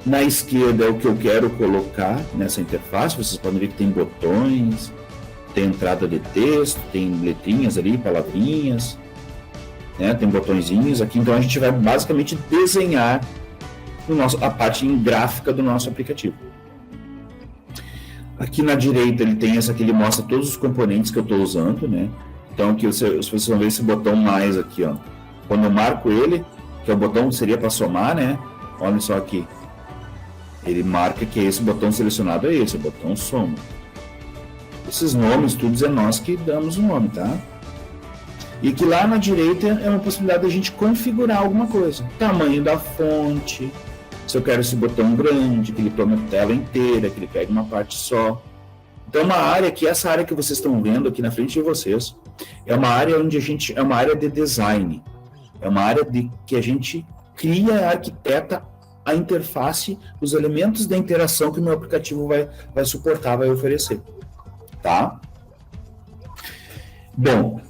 Na esquerda é o que eu quero colocar nessa interface. Vocês podem ver que tem botões, tem entrada de texto, tem letrinhas ali, palavrinhas, né? Tem botõezinhos aqui. Então a gente vai basicamente desenhar a parte gráfica do nosso aplicativo. Aqui na direita ele tem essa que ele mostra todos os componentes que eu estou usando, né? Então aqui vocês vão ver esse botão mais aqui, ó. Quando eu marco ele, que é o botão que seria para somar, né? Olha só aqui. Ele marca que esse botão selecionado é esse, o botão soma. Esses nomes, todos é nós que damos o nome, tá? E que lá na direita é uma possibilidade de a gente configurar alguma coisa. Tamanho da fonte, se eu quero esse botão grande, que ele tome a tela inteira, que ele pegue uma parte só. Então uma área que essa área que vocês estão vendo aqui na frente de vocês, é uma área onde é uma área de design. É uma área que a gente cria e arquiteta a interface, os elementos da interação que o meu aplicativo vai suportar, vai oferecer, tá? Bom,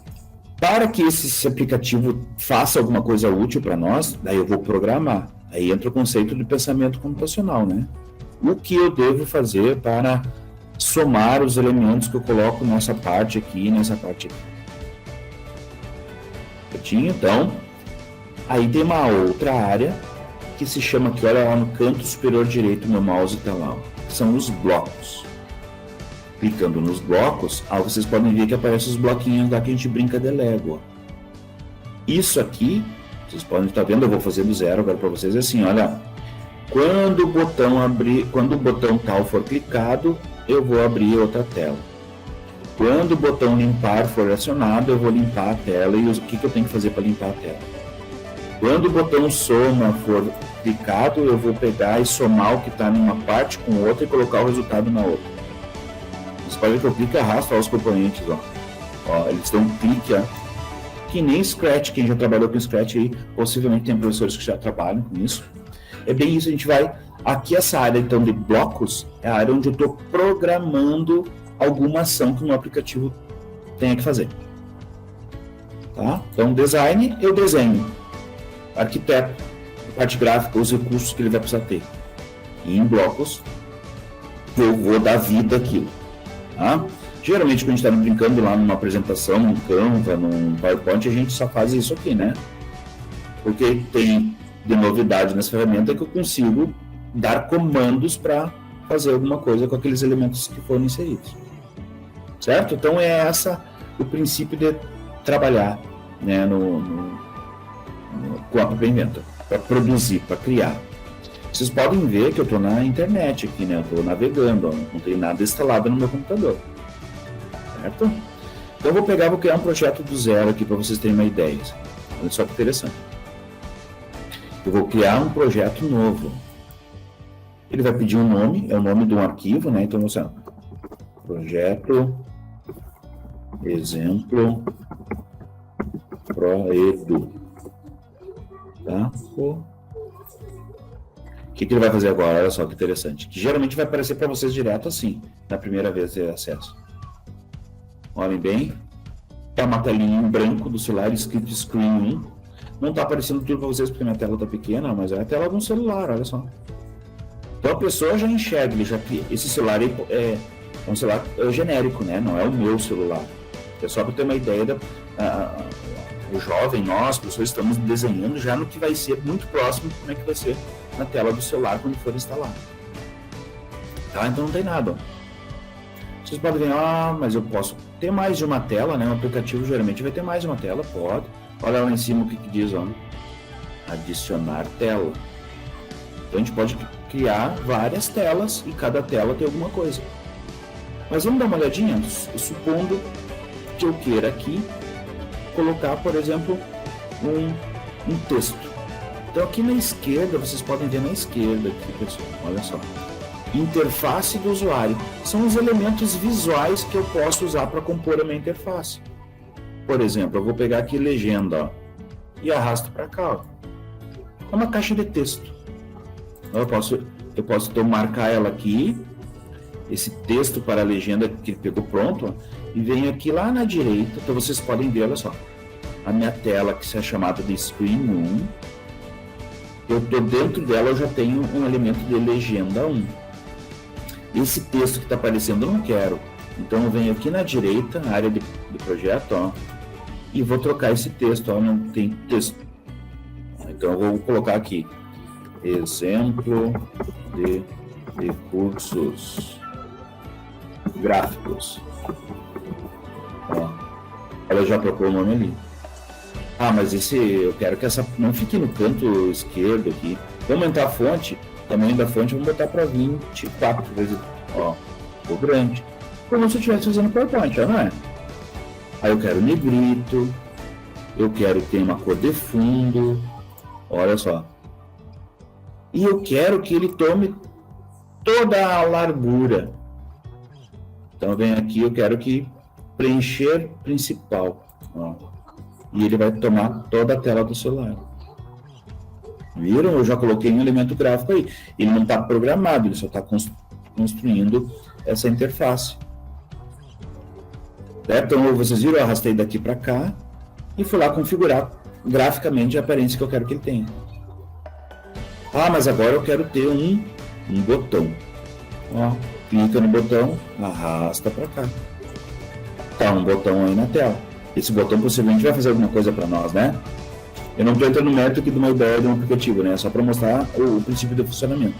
para que esse aplicativo faça alguma coisa útil para nós, daí eu vou programar. Aí entra o conceito de pensamento computacional, né? O que eu devo fazer para somar os elementos que eu coloco nessa parte aqui e nessa parte aqui. Então, aí tem uma outra área que se chama aqui, olha lá no canto superior direito, meu mouse está lá, são os blocos. Clicando nos blocos, vocês podem ver que aparecem os bloquinhos lá que a gente brinca de Lego. Isso aqui, vocês podem estar vendo, eu vou fazer do zero agora para vocês, assim, olha, quando o botão tal for clicado, eu vou abrir outra tela. Quando o botão limpar for acionado, eu vou limpar a tela, e o que eu tenho que fazer para limpar a tela? Quando o botão soma for clicado, eu vou pegar e somar o que está numa parte com outra e colocar o resultado na outra. Vocês podem ver que eu clico e arrasto os componentes, ó. Eles dão um clique que nem Scratch, quem já trabalhou com Scratch aí, possivelmente tem professores que já trabalham com isso. É bem isso, a gente vai... Aqui essa área, então, de blocos, é a área onde eu estou programando alguma ação que o meu aplicativo tenha que fazer. Tá? Então, design, eu desenho. Arquiteto, parte gráfica, os recursos que ele vai precisar ter. E em blocos, eu vou dar vida àquilo. Tá? Geralmente, quando a gente está brincando lá numa apresentação, num Canva, num PowerPoint, a gente só faz isso aqui, né? Porque tem de novidade nessa ferramenta que eu consigo dar comandos para fazer alguma coisa com aqueles elementos que foram inseridos. Certo? Então, é essa o princípio de trabalhar, né, com a App Inventor, para produzir, para criar. Vocês podem ver que eu estou na internet aqui, né? Eu estou navegando, ó, não tem nada instalado no meu computador. Certo? Então eu vou criar um projeto do zero aqui para vocês terem uma ideia. Olha só que interessante. Eu vou criar um projeto novo. Ele vai pedir um nome, é o nome de um arquivo, né? Então você, projeto exemplo ProEdu. Tá? O que ele vai fazer agora? Olha só que interessante. Que geralmente vai aparecer para vocês direto assim, na primeira vez de acesso. Olhem bem. É uma telinha em branco do celular escrito Screen 1. Não está aparecendo tudo para vocês porque minha tela está pequena, mas é a tela de um celular, olha só. Então a pessoa já enxerga, ele já cria. Esse celular é um celular genérico, né? Não é o meu celular. É só para ter uma ideia o jovem, nós, pessoas, estamos desenhando já no que vai ser muito próximo, como é que vai ser na tela do celular quando for instalado. Tá? Então não tem nada. Ó. Vocês podem ver, mas eu posso ter mais de uma tela, né? O aplicativo geralmente vai ter mais de uma tela, pode. Olha lá em cima o que diz, ó. Adicionar tela. Então a gente pode criar várias telas e cada tela tem alguma coisa. Mas vamos dar uma olhadinha, supondo que eu queira aqui colocar, por exemplo, um texto. Então aqui na esquerda, vocês podem ver na esquerda aqui, pessoal, olha só. Interface do usuário. São os elementos visuais que eu posso usar para compor a minha interface. Por exemplo, eu vou pegar aqui legenda, ó, e arrasto para cá. Ó. É uma caixa de texto. Então, eu posso então marcar ela aqui, esse texto para a legenda que ele pegou pronto, ó, e venho aqui lá na direita, então vocês podem ver, olha só, a minha tela que é chamada de Screen 1, eu estou dentro dela, eu já tenho um elemento de legenda 1. Esse texto que está aparecendo eu não quero, então eu venho aqui na direita, na área de projeto, ó, e vou trocar esse texto, ó, não tem texto. Então eu vou colocar aqui, exemplo de recursos gráficos. Ó, ela já trocou o nome ali. Mas eu quero que essa não fique no canto esquerdo aqui. Vou aumentar a fonte, o tamanho da fonte, vamos botar para 24 vezes. Ó, ficou grande. Como se eu estivesse fazendo PowerPoint, ó, não é? Aí eu quero negrito, eu quero que tenha uma cor de fundo, olha só. E eu quero que ele tome toda a largura. Então eu venho aqui, eu quero que preencher principal, ó. E ele vai tomar toda a tela do celular. Viram? Eu já coloquei um elemento gráfico aí. Ele não está programado, ele só está construindo essa interface. Então vocês viram, eu arrastei daqui para cá e fui lá configurar graficamente a aparência que eu quero que ele tenha. Mas agora eu quero ter um botão. Ó, clica no botão, arrasta para cá. Tá um botão aí na tela. Esse botão possivelmente vai fazer alguma coisa para nós, né? Eu não estou entrando no mérito aqui de uma ideia de um aplicativo, né? Só para mostrar o princípio de funcionamento.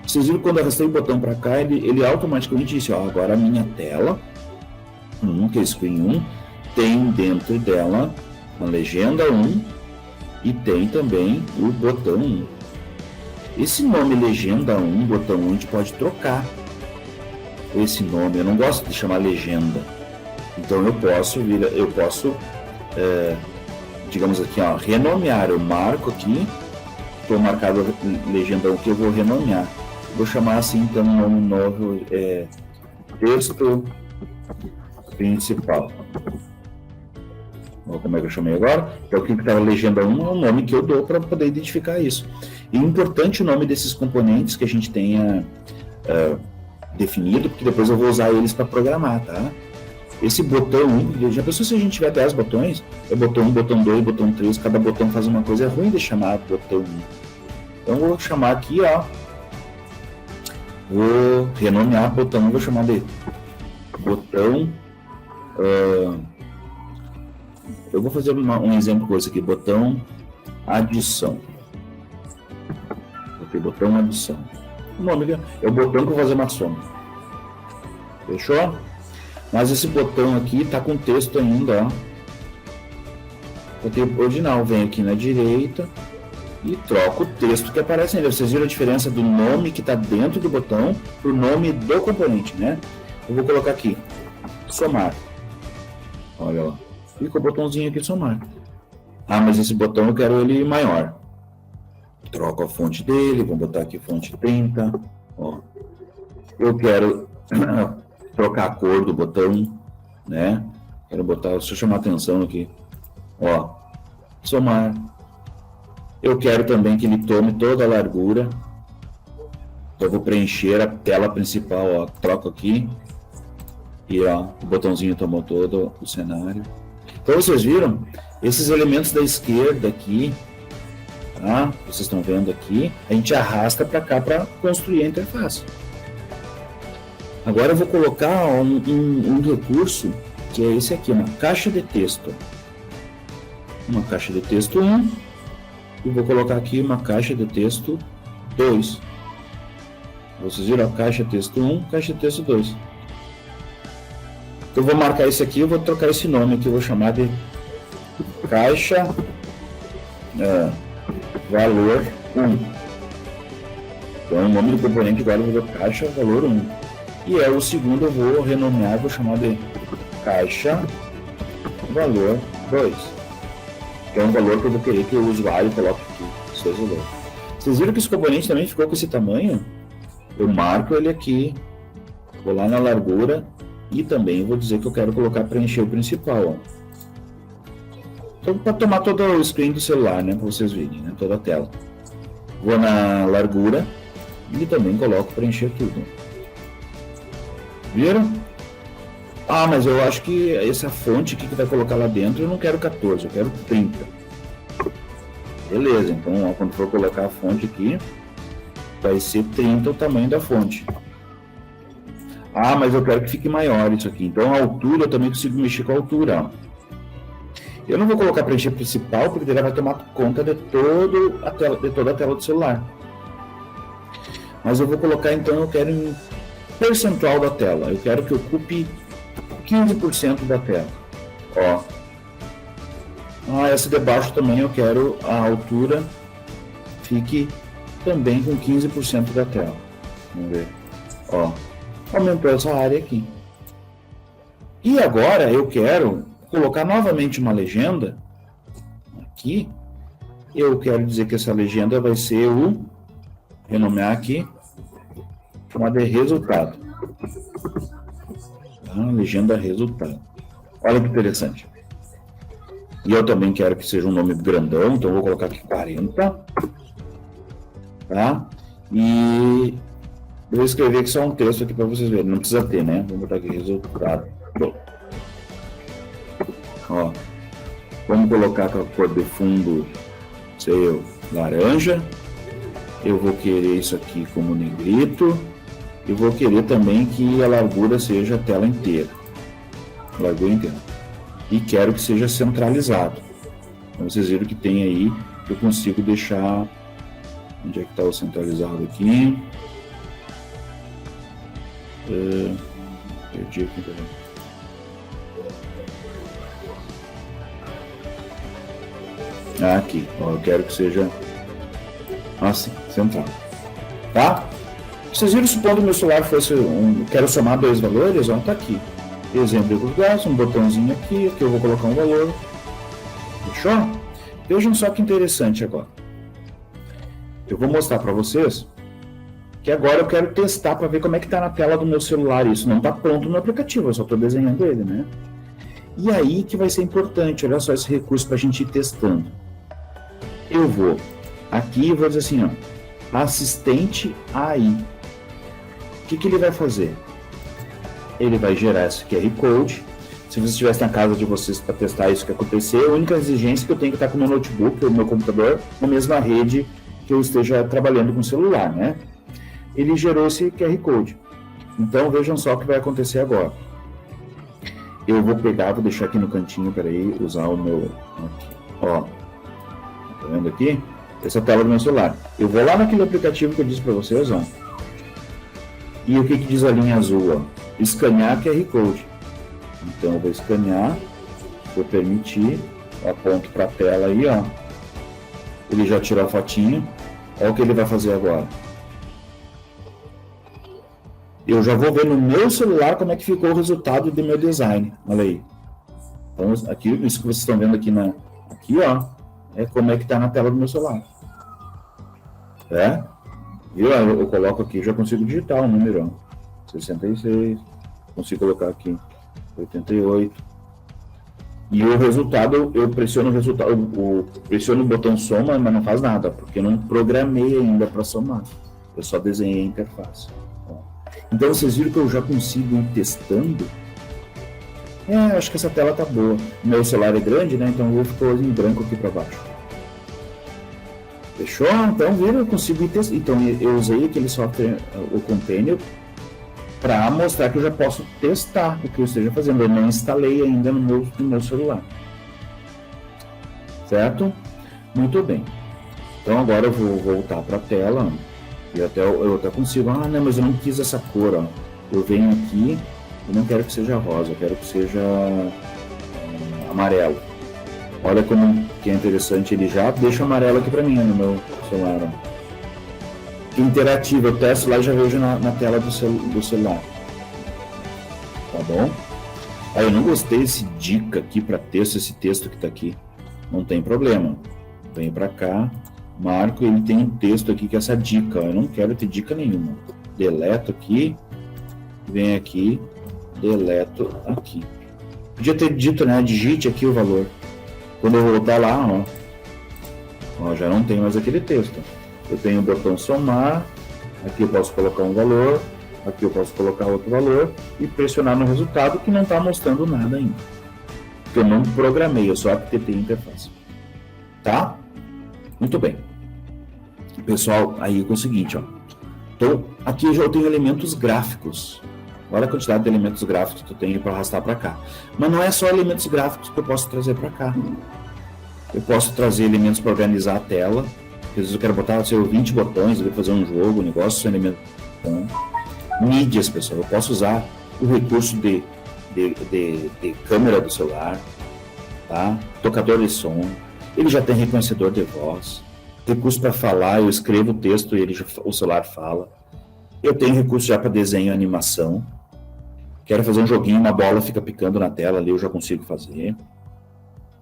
Vocês viram quando eu arrastei o botão para cá, ele automaticamente disse, ó, agora a minha tela, que é Screen 1, tem dentro dela a legenda 1 e tem também o botão 1. Esse nome legenda 1, botão 1, a gente pode trocar esse nome. Eu não gosto de chamar legenda. Então eu posso, digamos aqui, ó, renomear. Eu marco aqui, estou marcado legenda 1 que eu vou renomear. Vou chamar assim, então, um nome novo, texto principal. como é que eu chamei agora? Então, o que está na legenda 1 é o nome que eu dou para poder identificar isso. E é importante o nome desses componentes que a gente tenha definido, porque depois eu vou usar eles para programar, tá? Esse botão 1, já pensou se a gente tiver 10 botões? É botão 1, botão 2, botão 3, cada botão faz uma coisa, é ruim de chamar botão 1. Então, eu vou chamar aqui, ó, vou renomear botão, vou chamar de botão, eu vou fazer um exemplo com esse aqui, botão adição. Ok, botão adição. O nome é o botão que eu vou fazer uma soma. Fechou? Mas esse botão aqui tá com texto ainda, ó. Botei o original, venho aqui na direita e troco o texto que aparece ainda. Vocês viram a diferença do nome que está dentro do botão pro nome do componente, né? Eu vou colocar aqui, somar. Olha lá. Fica o botãozinho aqui, somar. Ah, mas esse botão eu quero ele maior. Troco a fonte dele, vou botar aqui fonte 30. Ó. Eu quero trocar a cor do botão, né? Quero botar, deixa eu chamar a atenção aqui. Ó, somar. Eu quero também que ele tome toda a largura. Então eu vou preencher a tela principal, ó. Troco aqui. E ó, o botãozinho tomou todo o cenário. Então vocês viram? Esses elementos da esquerda aqui, tá? Vocês estão vendo aqui, a gente arrasta para cá para construir a interface. Agora eu vou colocar um recurso, que é esse aqui, uma caixa de texto. Uma caixa de texto 1, e vou colocar aqui uma caixa de texto 2. Vocês viram a caixa de texto 1, caixa de texto 2. Eu vou marcar esse aqui, eu vou trocar esse nome aqui, eu vou chamar de caixa valor 1. Então o nome do componente agora eu vou dar caixa valor 1. E o segundo eu vou renomear, vou chamar de caixa valor 2. Que é um valor que eu vou querer que o usuário coloque aqui. Vocês viram que esse componente também ficou com esse tamanho? Eu marco ele aqui, vou lá na largura e também vou dizer que eu quero colocar preencher o principal. Ó. Então, para tomar todo o screen do celular, né, para vocês verem, né, toda a tela. Vou na largura e também coloco preencher tudo. Viram? Ah, mas eu acho que essa fonte aqui que vai colocar lá dentro, eu não quero 14, eu quero 30. Beleza, então ó, quando for colocar a fonte aqui, vai ser 30 o tamanho da fonte. Ah, mas eu quero que fique maior isso aqui. Então a altura eu também consigo mexer com a altura. Ó. Eu não vou colocar preencher principal, porque ele vai tomar conta de toda a tela do celular. Mas eu vou colocar, então, eu quero em percentual da tela. Eu quero que ocupe 15% da tela. Ó. Essa de baixo também eu quero a altura fique também com 15% da tela. Vamos ver. Ó. Aumentou essa área aqui. E agora eu quero colocar novamente uma legenda aqui. Eu quero dizer que essa legenda vai ser renomear aqui, chamar de resultado. Legenda resultado. Olha que interessante. E eu também quero que seja um nome grandão, então eu vou colocar aqui 40. Tá? E eu vou escrever aqui só um texto aqui para vocês verem. Não precisa ter, né? Vou botar aqui resultado. Bom. Ó. Vamos colocar com a cor de fundo, sei eu, laranja. Eu vou querer isso aqui como negrito. E vou querer também que a largura seja a tela inteira. Largura inteira. E quero que seja centralizado. Então vocês viram que tem aí, eu consigo deixar... Onde é que está o centralizado aqui? Perdi aqui também. Aqui, ó, eu quero que seja assim, central. Tá? Vocês viram, supondo que meu celular fosse quero somar dois valores, ó, tá aqui. Exemplo de gasto, um botãozinho aqui eu vou colocar um valor. Fechou? Vejam só que interessante agora. Eu vou mostrar para vocês que agora eu quero testar para ver como é que está na tela do meu celular. Isso não está pronto no aplicativo, eu só estou desenhando ele, né? E aí que vai ser importante, olha só esse recurso para a gente ir testando. Eu vou aqui e vou dizer assim, ó, assistente AI. O que ele vai fazer? Ele vai gerar esse QR Code. Se você estivesse na casa de vocês para testar isso que aconteceu, a única exigência é que eu tenho que estar com o meu notebook ou o meu computador na mesma rede que eu esteja trabalhando com o celular, né? Ele gerou esse QR Code. Então, vejam só o que vai acontecer agora. Eu vou pegar, vou deixar aqui no cantinho, peraí, usar o meu... Aqui, ó, tá vendo aqui? Essa é a tela do meu celular. Eu vou lá naquele aplicativo que eu disse para vocês, ó. E o que diz a linha azul, ó? Escanear QR Code. Então, eu vou escanear, vou permitir, aponto para a tela aí, ó. Ele já tirou a fotinha. Olha o que ele vai fazer agora. Eu já vou ver no meu celular como é que ficou o resultado do meu design. Olha aí. Então, aqui, isso que vocês estão vendo aqui, aqui, ó, é como é que está na tela do meu celular. É? Viu? Eu coloco aqui, já consigo digitar o número, ó. 66. Consigo colocar aqui 88. E o resultado, eu pressiono o resultado, pressiono o botão soma, mas não faz nada, porque eu não programei ainda para somar. Eu só desenhei a interface. Então, vocês viram que eu já consigo ir testando? Acho que essa tela tá boa. Meu celular é grande, né? Então, eu vou em branco aqui para baixo. Fechou? Então, viram? Eu consigo ir testando. Então, eu usei aquele software, o Companion, para mostrar que eu já posso testar o que eu esteja fazendo. Eu não instalei ainda no meu celular. Certo? Muito bem. Então, agora eu vou voltar para a tela. E eu até consigo, não, mas eu não quis essa cor, ó. Eu venho aqui, eu não quero que seja rosa, eu quero que seja amarelo. Olha como que é interessante, ele já deixa amarelo aqui para mim, no meu celular, ó. Interativo, eu testo lá e já vejo na tela do celular. Tá bom? Eu não gostei desse dica aqui para texto, esse texto que tá aqui. Não tem problema. Venho para cá. Marco, ele tem um texto aqui que é essa dica, eu não quero ter dica nenhuma. Deleto aqui, vem aqui, deleto aqui. Podia ter dito, né, digite aqui o valor. Quando eu voltar lá, ó, já não tem mais aquele texto. Eu tenho o botão somar, aqui eu posso colocar um valor, aqui eu posso colocar outro valor e pressionar no resultado que não está mostrando nada ainda. Porque eu não programei, eu só aptei a interface. Tá? Muito bem. Pessoal, aí é o seguinte, ó. Então, aqui eu já tenho elementos gráficos. Olha a quantidade de elementos gráficos que eu tenho para arrastar para cá. Mas não é só elementos gráficos que eu posso trazer para cá. Eu posso trazer elementos para organizar a tela. Às vezes eu quero botar 20 botões, eu vou fazer um jogo, um negócio, são elementos. Mídias, pessoal. Eu posso usar o recurso de câmera do celular, tá? Tocador de som. Ele já tem reconhecedor de voz, recurso para falar, eu escrevo o texto e o celular fala. Eu tenho recurso já para desenho e animação. Quero fazer um joguinho, uma bola fica picando na tela ali, eu já consigo fazer.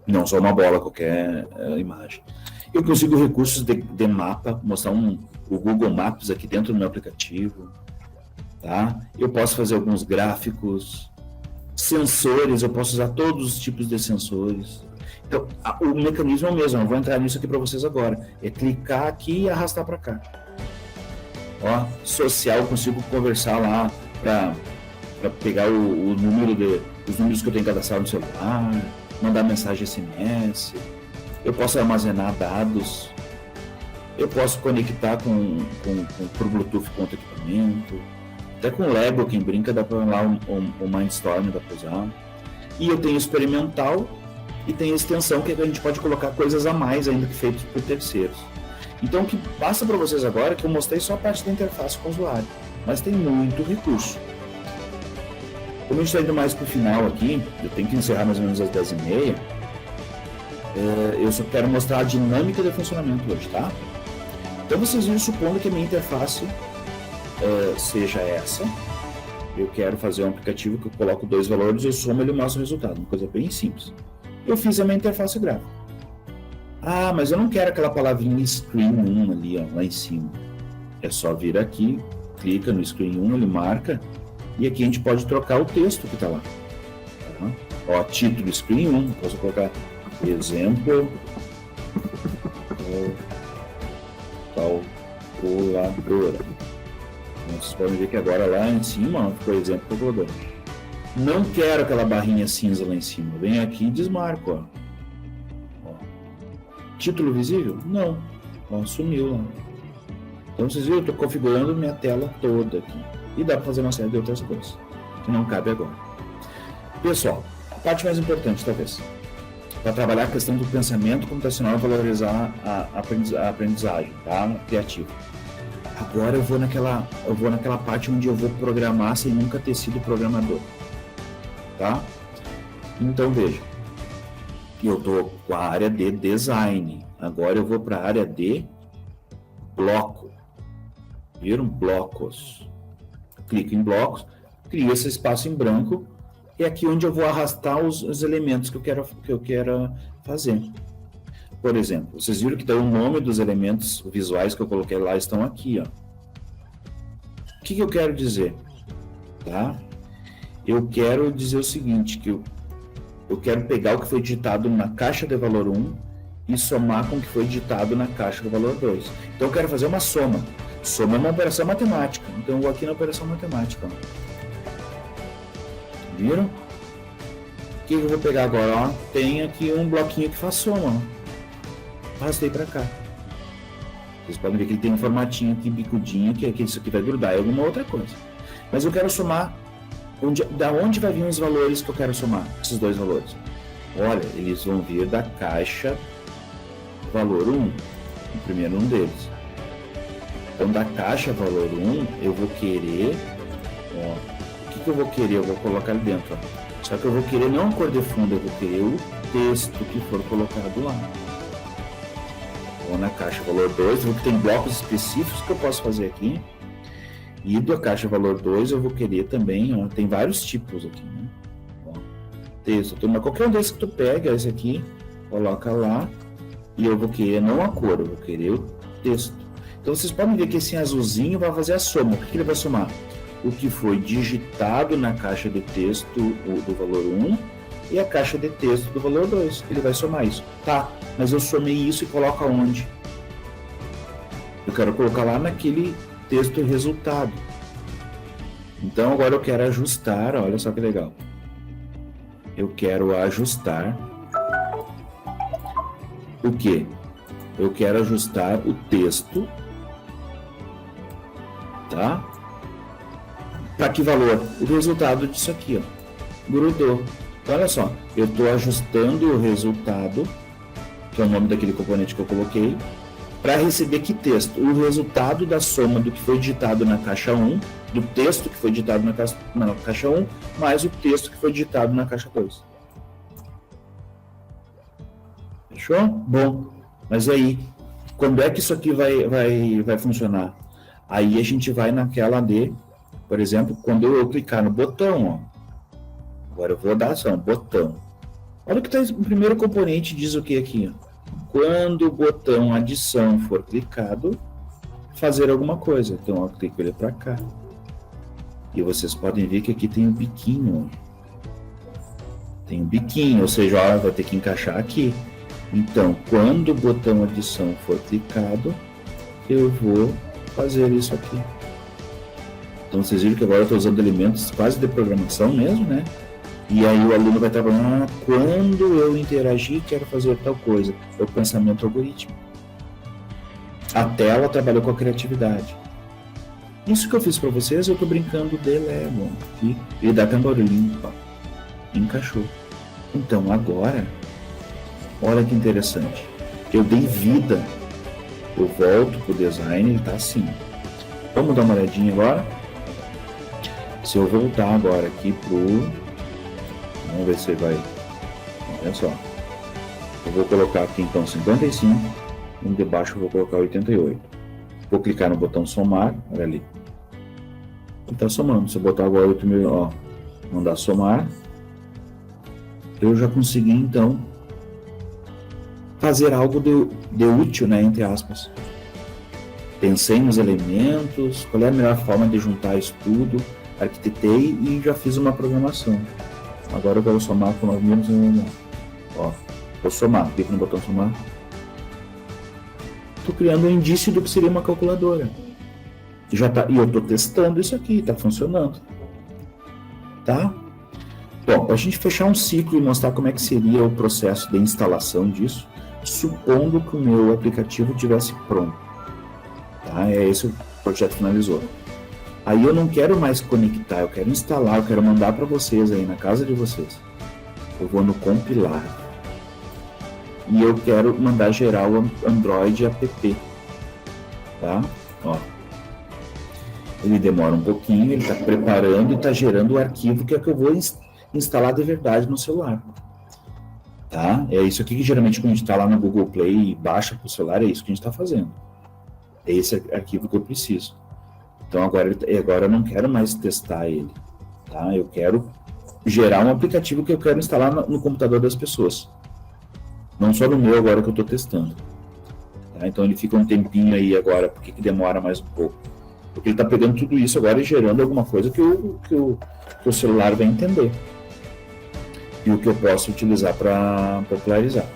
Não só uma bola, qualquer imagem. Eu consigo recursos de mapa, mostrar o Google Maps aqui dentro do meu aplicativo. Tá? Eu posso fazer alguns gráficos, sensores, eu posso usar todos os tipos de sensores. Então, o mecanismo é o mesmo, eu vou entrar nisso aqui para vocês agora. É clicar aqui e arrastar para cá. Ó, social, eu consigo conversar lá para pegar os números que eu tenho cadastrado no celular, mandar mensagem SMS. Eu posso armazenar dados. Eu posso conectar por Bluetooth com outro equipamento. Até com Lego, quem brinca, dá para lá um Mindstorm, dá para usar. E eu tenho experimental. E tem extensão que a gente pode colocar coisas a mais ainda que feitas por terceiros. Então o que passa para vocês agora é que eu mostrei só a parte da interface com o usuário, mas tem muito recurso. Como a gente está indo mais para o final aqui, eu tenho que encerrar mais ou menos às 10h30, eu só quero mostrar a dinâmica de funcionamento hoje, tá? Então vocês vão supondo que a minha interface seja essa. Eu quero fazer um aplicativo que eu coloco 2 valores, eu somo ele e mostro o resultado, uma coisa bem simples. Eu fiz a minha interface gráfica. Mas eu não quero aquela palavrinha Screen 1 ali, ó, lá em cima. É só vir aqui, clica no Screen 1, ele marca, e aqui a gente pode trocar o texto que está lá. Tá? Ó, título screen 1, posso colocar exemplo calculadora. Vocês podem ver que agora lá em cima ficou exemplo calculadora. Não quero aquela barrinha cinza lá em cima. Venho aqui e desmarco. Ó. Título visível? Não. Ó, sumiu lá. Então vocês viram, eu estou configurando minha tela toda aqui. E dá para fazer uma série de outras coisas que não cabe agora. Pessoal, a parte mais importante talvez, para trabalhar a questão do pensamento computacional e valorizar a aprendizagem, tá? Criativa. Agora eu vou naquela parte onde eu vou programar sem nunca ter sido programador, tá? Então veja, eu estou com a área de design, agora eu vou para a área de bloco. Viram? Blocos. Clico em blocos, crio esse espaço em branco, é aqui onde eu vou arrastar os elementos que eu quero fazer. Por exemplo, vocês viram que daí o nome dos elementos visuais que eu coloquei lá estão aqui, ó. O que eu quero dizer? Tá? Eu quero dizer o seguinte, que eu quero pegar o que foi digitado na caixa de valor 1 e somar com o que foi digitado na caixa de valor 2. Então eu quero fazer uma soma. Soma é uma operação matemática. Então eu vou aqui na operação matemática. Ó. Viram? O que eu vou pegar agora? Ó, tem aqui um bloquinho que faz soma. Ó. Arrastei para cá. Vocês podem ver que ele tem um formatinho aqui, bicudinho, que isso aqui vai grudar em alguma outra coisa. Mas eu quero somar. Da onde vai vir os valores que eu quero somar? Esses dois valores. Olha, eles vão vir da caixa valor 1. O primeiro um deles. Então, da caixa valor 1, eu vou querer... Ó, o que eu vou querer? Eu vou colocar ali dentro. Ó. Só que eu vou querer não a cor de fundo, eu vou querer o texto que for colocado lá. Vou na caixa valor 2, vou que tem blocos específicos que eu posso fazer aqui. E da caixa valor 2 eu vou querer também, ó, tem vários tipos aqui, né? Ó, texto, mas qualquer um desses que tu pega, esse aqui, coloca lá. E eu vou querer não a cor, eu vou querer o texto. Então vocês podem ver que esse azulzinho vai fazer a soma. O que ele vai somar? O que foi digitado na caixa de texto do valor 1 e a caixa de texto do valor 2. Ele vai somar isso. Tá, mas eu somei isso e coloco aonde? Eu quero colocar lá naquele texto resultado. Então agora eu quero ajustar, olha só que legal. Eu quero ajustar o quê? Eu quero ajustar o texto, tá? Para que valor? O resultado disso aqui, ó. Grudou. Então, olha só, eu estou ajustando o resultado, que é o nome daquele componente que eu coloquei, para receber que texto? O resultado da soma do que foi digitado na caixa 1, do texto que foi digitado na caixa 1, mais o texto que foi digitado na caixa 2. Fechou? Bom, mas aí, quando é que isso aqui vai funcionar? Aí a gente vai naquela de, por exemplo, quando eu clicar no botão, ó. Agora eu vou dar ação, botão. Olha o que está no primeiro componente, diz o que aqui, ó. Quando o botão adição for clicado, fazer alguma coisa. Então, eu clico ele para cá. E vocês podem ver que aqui tem um biquinho. Tem um biquinho, ou seja, ó, vai ter que encaixar aqui. Então, quando o botão adição for clicado, eu vou fazer isso aqui. Então, vocês viram que agora eu estou usando elementos quase de programação mesmo, né? E aí o aluno vai trabalhar, quando eu interagir, quero fazer tal coisa. É o pensamento algorítmico. A tela trabalhou com a criatividade. Isso que eu fiz para vocês, eu estou brincando de Lego. E ele dá até um barulhinho, ó. Encaixou. Então, agora, olha que interessante. Eu dei vida. Eu volto pro design, ele está assim. Vamos dar uma olhadinha agora? Se eu voltar agora aqui pro... Vamos ver se vai... Olha só. Eu vou colocar aqui então 55. E debaixo eu vou colocar 88. Vou clicar no botão somar. Olha ali. Ele está somando. Se eu botar agora o primeiro... Ó, mandar somar. Eu já consegui então fazer algo de útil, né? Entre aspas. Pensei nos elementos. Qual é a melhor forma de juntar isso tudo. Arquitetei e já fiz uma programação. Agora eu quero somar com 9.000. Ó, vou somar. Clica no botão somar. Estou criando um indício do que seria uma calculadora. Já tá, e eu estou testando isso aqui, está funcionando. Tá? Bom, para a gente fechar um ciclo e mostrar como é que seria o processo de instalação disso, supondo que o meu aplicativo estivesse pronto. Tá? É esse o projeto finalizou. Aí eu não quero mais conectar, eu quero instalar, eu quero mandar para vocês aí na casa de vocês. Eu vou no compilar. E eu quero mandar gerar o Android app. Tá? Ó. Ele demora um pouquinho, ele está preparando e está gerando o arquivo que é que eu vou instalar de verdade no celular. Tá? É isso aqui que geralmente quando a gente está lá no Google Play e baixa para o celular, é isso que a gente está fazendo. É esse arquivo que eu preciso. Então agora eu não quero mais testar ele. Tá? Eu quero gerar um aplicativo que eu quero instalar no computador das pessoas. Não só no meu agora que eu estou testando. Tá? Então ele fica um tempinho aí agora, por que demora mais um pouco? Porque ele está pegando tudo isso agora e gerando alguma coisa que o celular vai entender. E o que eu posso utilizar para popularizar.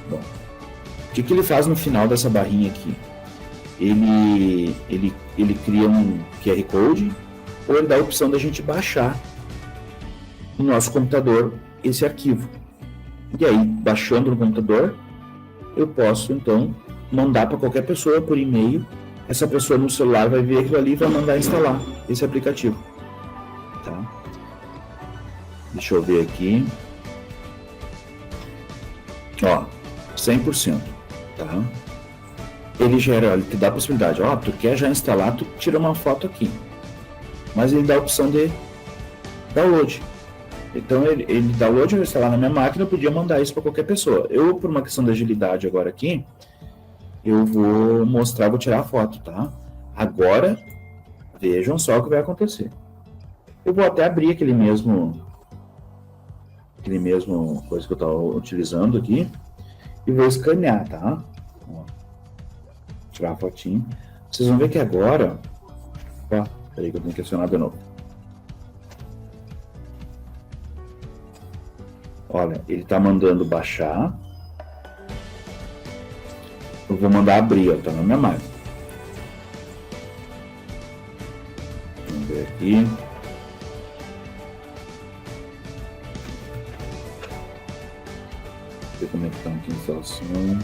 Bom, o que ele faz no final dessa barrinha aqui? Ele cria um QR Code, ou ele dá a opção da gente baixar no nosso computador esse arquivo. E aí, baixando no computador, eu posso, então, mandar para qualquer pessoa por e-mail. Essa pessoa no celular vai ver aquilo ali e vai mandar instalar esse aplicativo. Tá? Deixa eu ver aqui. Ó, 100%. Tá? Ele gera, ele te dá a possibilidade. Ó, tu quer já instalar, tu tira uma foto aqui. Mas ele dá a opção de download. Então ele download, eu vou instalar na minha máquina, eu podia mandar isso para qualquer pessoa. Eu, por uma questão de agilidade agora aqui, eu vou mostrar, vou tirar a foto, tá? Agora, vejam só o que vai acontecer. Eu vou até abrir aquele mesmo coisa que eu estava utilizando aqui e vou escanear, tá? Ó, tirar a fotinho. Vocês vão ver que agora... Ó, peraí que eu tenho que acionar de novo. Olha, ele está mandando baixar. Eu vou mandar abrir, ó, tá na minha máquina. Vamos ver aqui. Ver como é que tá aqui a instalação.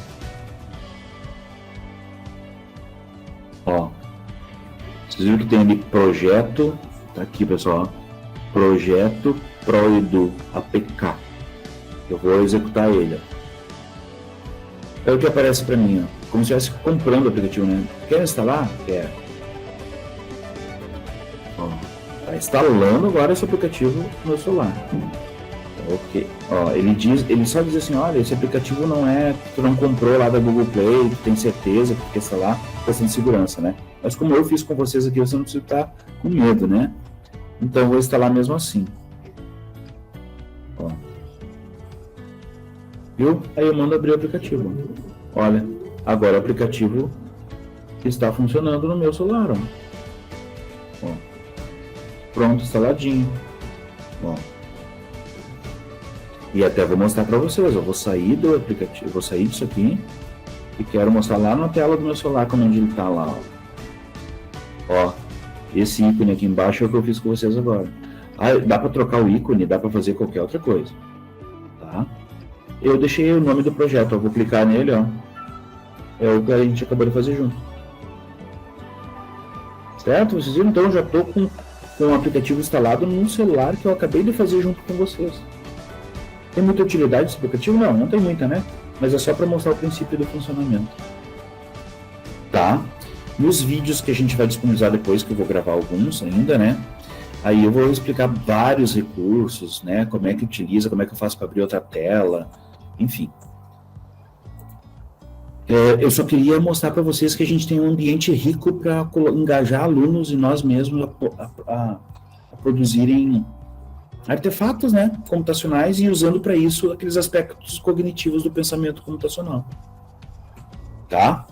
Ó, vocês viram que tem ali projeto, tá aqui pessoal, ó, projeto ProEdu APK. Eu vou executar ele, ó. É o que aparece para mim, ó, como se estivesse comprando o aplicativo, né? Quer instalar? Quer. Ó, tá instalando agora esse aplicativo no celular. Ok. Ó, ele só diz assim, olha, esse aplicativo não é, tu não comprou lá da Google Play, tu tem certeza que quer instalar, questão de segurança, né? Mas como eu fiz com vocês aqui, você não precisa estar com medo, né? Então eu vou instalar mesmo assim. Ó. Viu? Aí eu mando abrir o aplicativo. Olha, agora o aplicativo está funcionando no meu celular. Ó. Pronto, instaladinho. Ó. E até vou mostrar para vocês. Eu vou sair do aplicativo, vou sair disso aqui e quero mostrar lá na tela do meu celular como ele está lá. Ó, esse ícone aqui embaixo é o que eu fiz com vocês agora. Ah, dá para trocar o ícone, dá para fazer qualquer outra coisa. Tá? Eu deixei o nome do projeto, eu vou clicar nele, ó. É o que a gente acabou de fazer junto. Certo? Vocês viram? Então eu já estou com o aplicativo instalado no celular que eu acabei de fazer junto com vocês. Tem muita utilidade esse aplicativo? Não, não tem muita, né? Mas é só para mostrar o princípio do funcionamento. Tá? Nos vídeos que a gente vai disponibilizar depois, que eu vou gravar alguns ainda, né? Aí eu vou explicar vários recursos, né? Como é que utiliza, como é que eu faço para abrir outra tela, enfim. Eu só queria mostrar para vocês que a gente tem um ambiente rico para engajar alunos e nós mesmos a produzirem artefatos, né, computacionais e usando para isso aqueles aspectos cognitivos do pensamento computacional. Tá?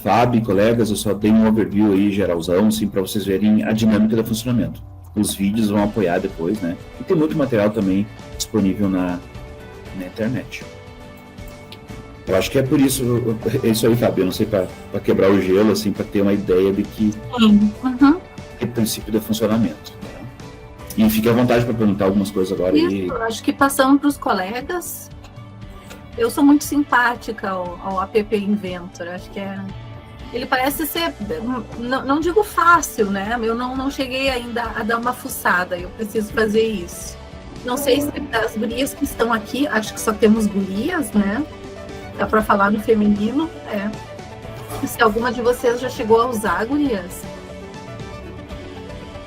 Fábio, colegas, eu só dei um overview aí, geralzão, assim, para vocês verem a dinâmica do funcionamento. Os vídeos vão apoiar depois, né? E tem muito material também disponível na internet. Eu acho que é por isso, é isso aí, Fábio, eu não sei, para quebrar o gelo, assim, para ter uma ideia de que é o princípio do funcionamento. Né? E fique à vontade para perguntar algumas coisas agora.
Isso, eu acho que passando para os colegas, eu sou muito simpática ao App Inventor, acho que ele parece ser, não digo fácil, né? Eu não cheguei ainda a dar uma fuçada, eu preciso fazer isso. Não sei se das gurias que estão aqui, acho que só temos gurias, né? Dá para falar no feminino, Se alguma de vocês já chegou a usar, gurias?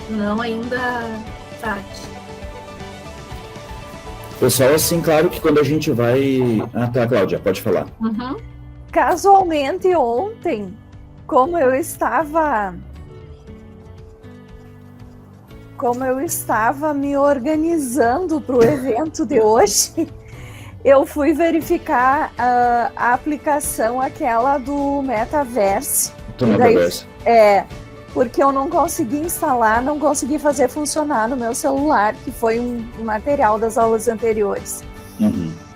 Não ainda, Tati.
Pessoal, assim, claro que quando a gente vai... Ah, tá, Cláudia, pode falar.
Casualmente ontem, como eu estava me organizando para o evento de hoje, eu fui verificar a aplicação, aquela do Metaverse. Porque eu não consegui instalar, não consegui fazer funcionar no meu celular, que foi um material das aulas anteriores.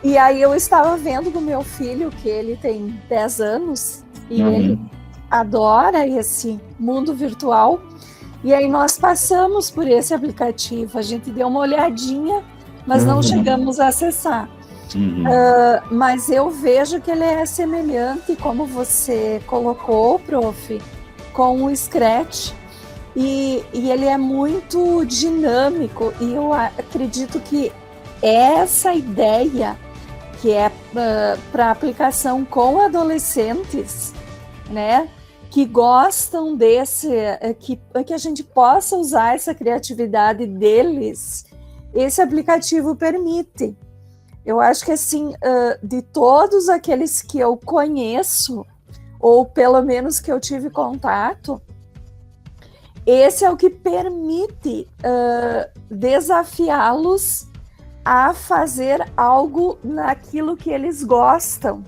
E aí eu estava vendo do meu filho, que ele tem 10 anos, e ele adora esse mundo virtual. E aí nós passamos por esse aplicativo, a gente deu uma olhadinha, mas não chegamos a acessar. Mas eu vejo que ele é semelhante, como você colocou, prof, com o Scratch, e ele é muito dinâmico, e eu acredito que essa ideia que é para aplicação com adolescentes, né, que gostam que a gente possa usar essa criatividade deles, esse aplicativo permite. Eu acho que, assim, de todos aqueles que eu conheço, ou pelo menos que eu tive contato, esse é o que permite desafiá-los a fazer algo naquilo que eles gostam,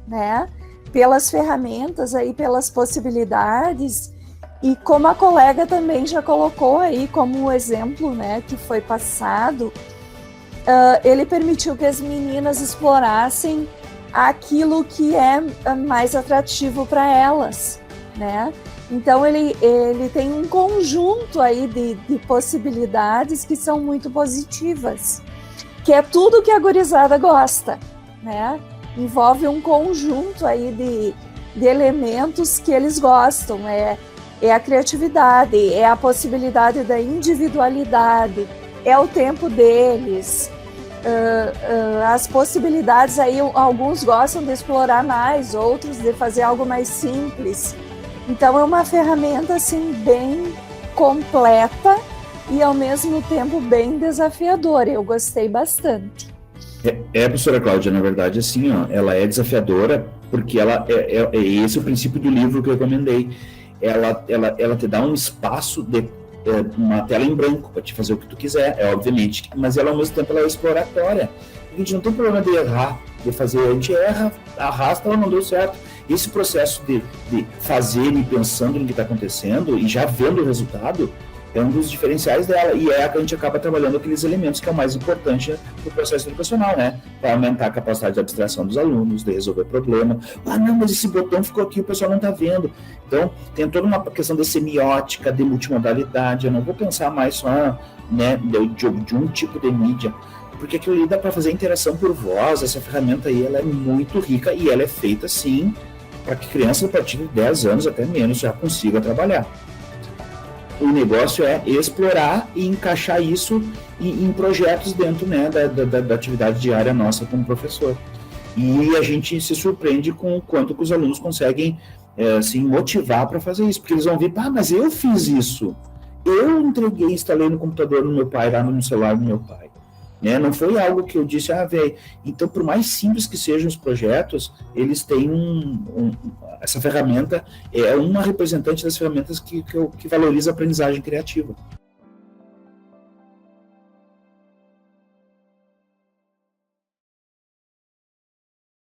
né? Pelas ferramentas aí, pelas possibilidades, e como a colega também já colocou aí como um exemplo, né, que foi passado, ele permitiu que as meninas explorassem aquilo que é mais atrativo para elas, né? Então ele tem um conjunto aí de possibilidades que são muito positivas, que é tudo que a gurizada gosta, né? Envolve um conjunto aí de elementos que eles gostam, é a criatividade, é a possibilidade da individualidade, é o tempo deles, as possibilidades aí, alguns gostam de explorar mais, outros de fazer algo mais simples. Então é uma ferramenta assim bem completa e ao mesmo tempo bem desafiadora. Eu gostei bastante.
Professora Cláudia, na verdade, assim, ó, ela é desafiadora porque ela é esse o princípio do livro que eu recomendei. Ela te dá um espaço de uma tela em branco para te fazer o que tu quiser, obviamente, mas ela ao mesmo tempo ela é exploratória. A gente não tem problema de errar, de fazer, a gente erra, arrasta, ela não deu certo. Esse processo de fazer e pensando no que está acontecendo e já vendo o resultado é um dos diferenciais dela, e é a que a gente acaba trabalhando aqueles elementos que é o mais importante do processo educacional, né? Para aumentar a capacidade de abstração dos alunos, de resolver problema. Ah, não, mas esse botão ficou aqui, o pessoal não está vendo. Então, tem toda uma questão de semiótica, de multimodalidade. Eu não vou pensar mais só, né, de um tipo de mídia, porque aquilo ali dá para fazer interação por voz. Essa ferramenta aí, ela é muito rica e ela é feita, sim, para que crianças a partir de 10 anos, até menos, já consigam trabalhar. O negócio é explorar e encaixar isso em projetos dentro, né, da atividade diária nossa como professor. E a gente se surpreende com o quanto que os alunos conseguem se motivar para fazer isso, porque eles vão ver, mas eu fiz isso, eu entreguei, instalei no computador do meu pai, lá no celular do meu pai. Né? Não foi algo que eu disse, velho. Então, por mais simples que sejam os projetos, eles têm essa ferramenta, é uma representante das ferramentas que valoriza a aprendizagem criativa.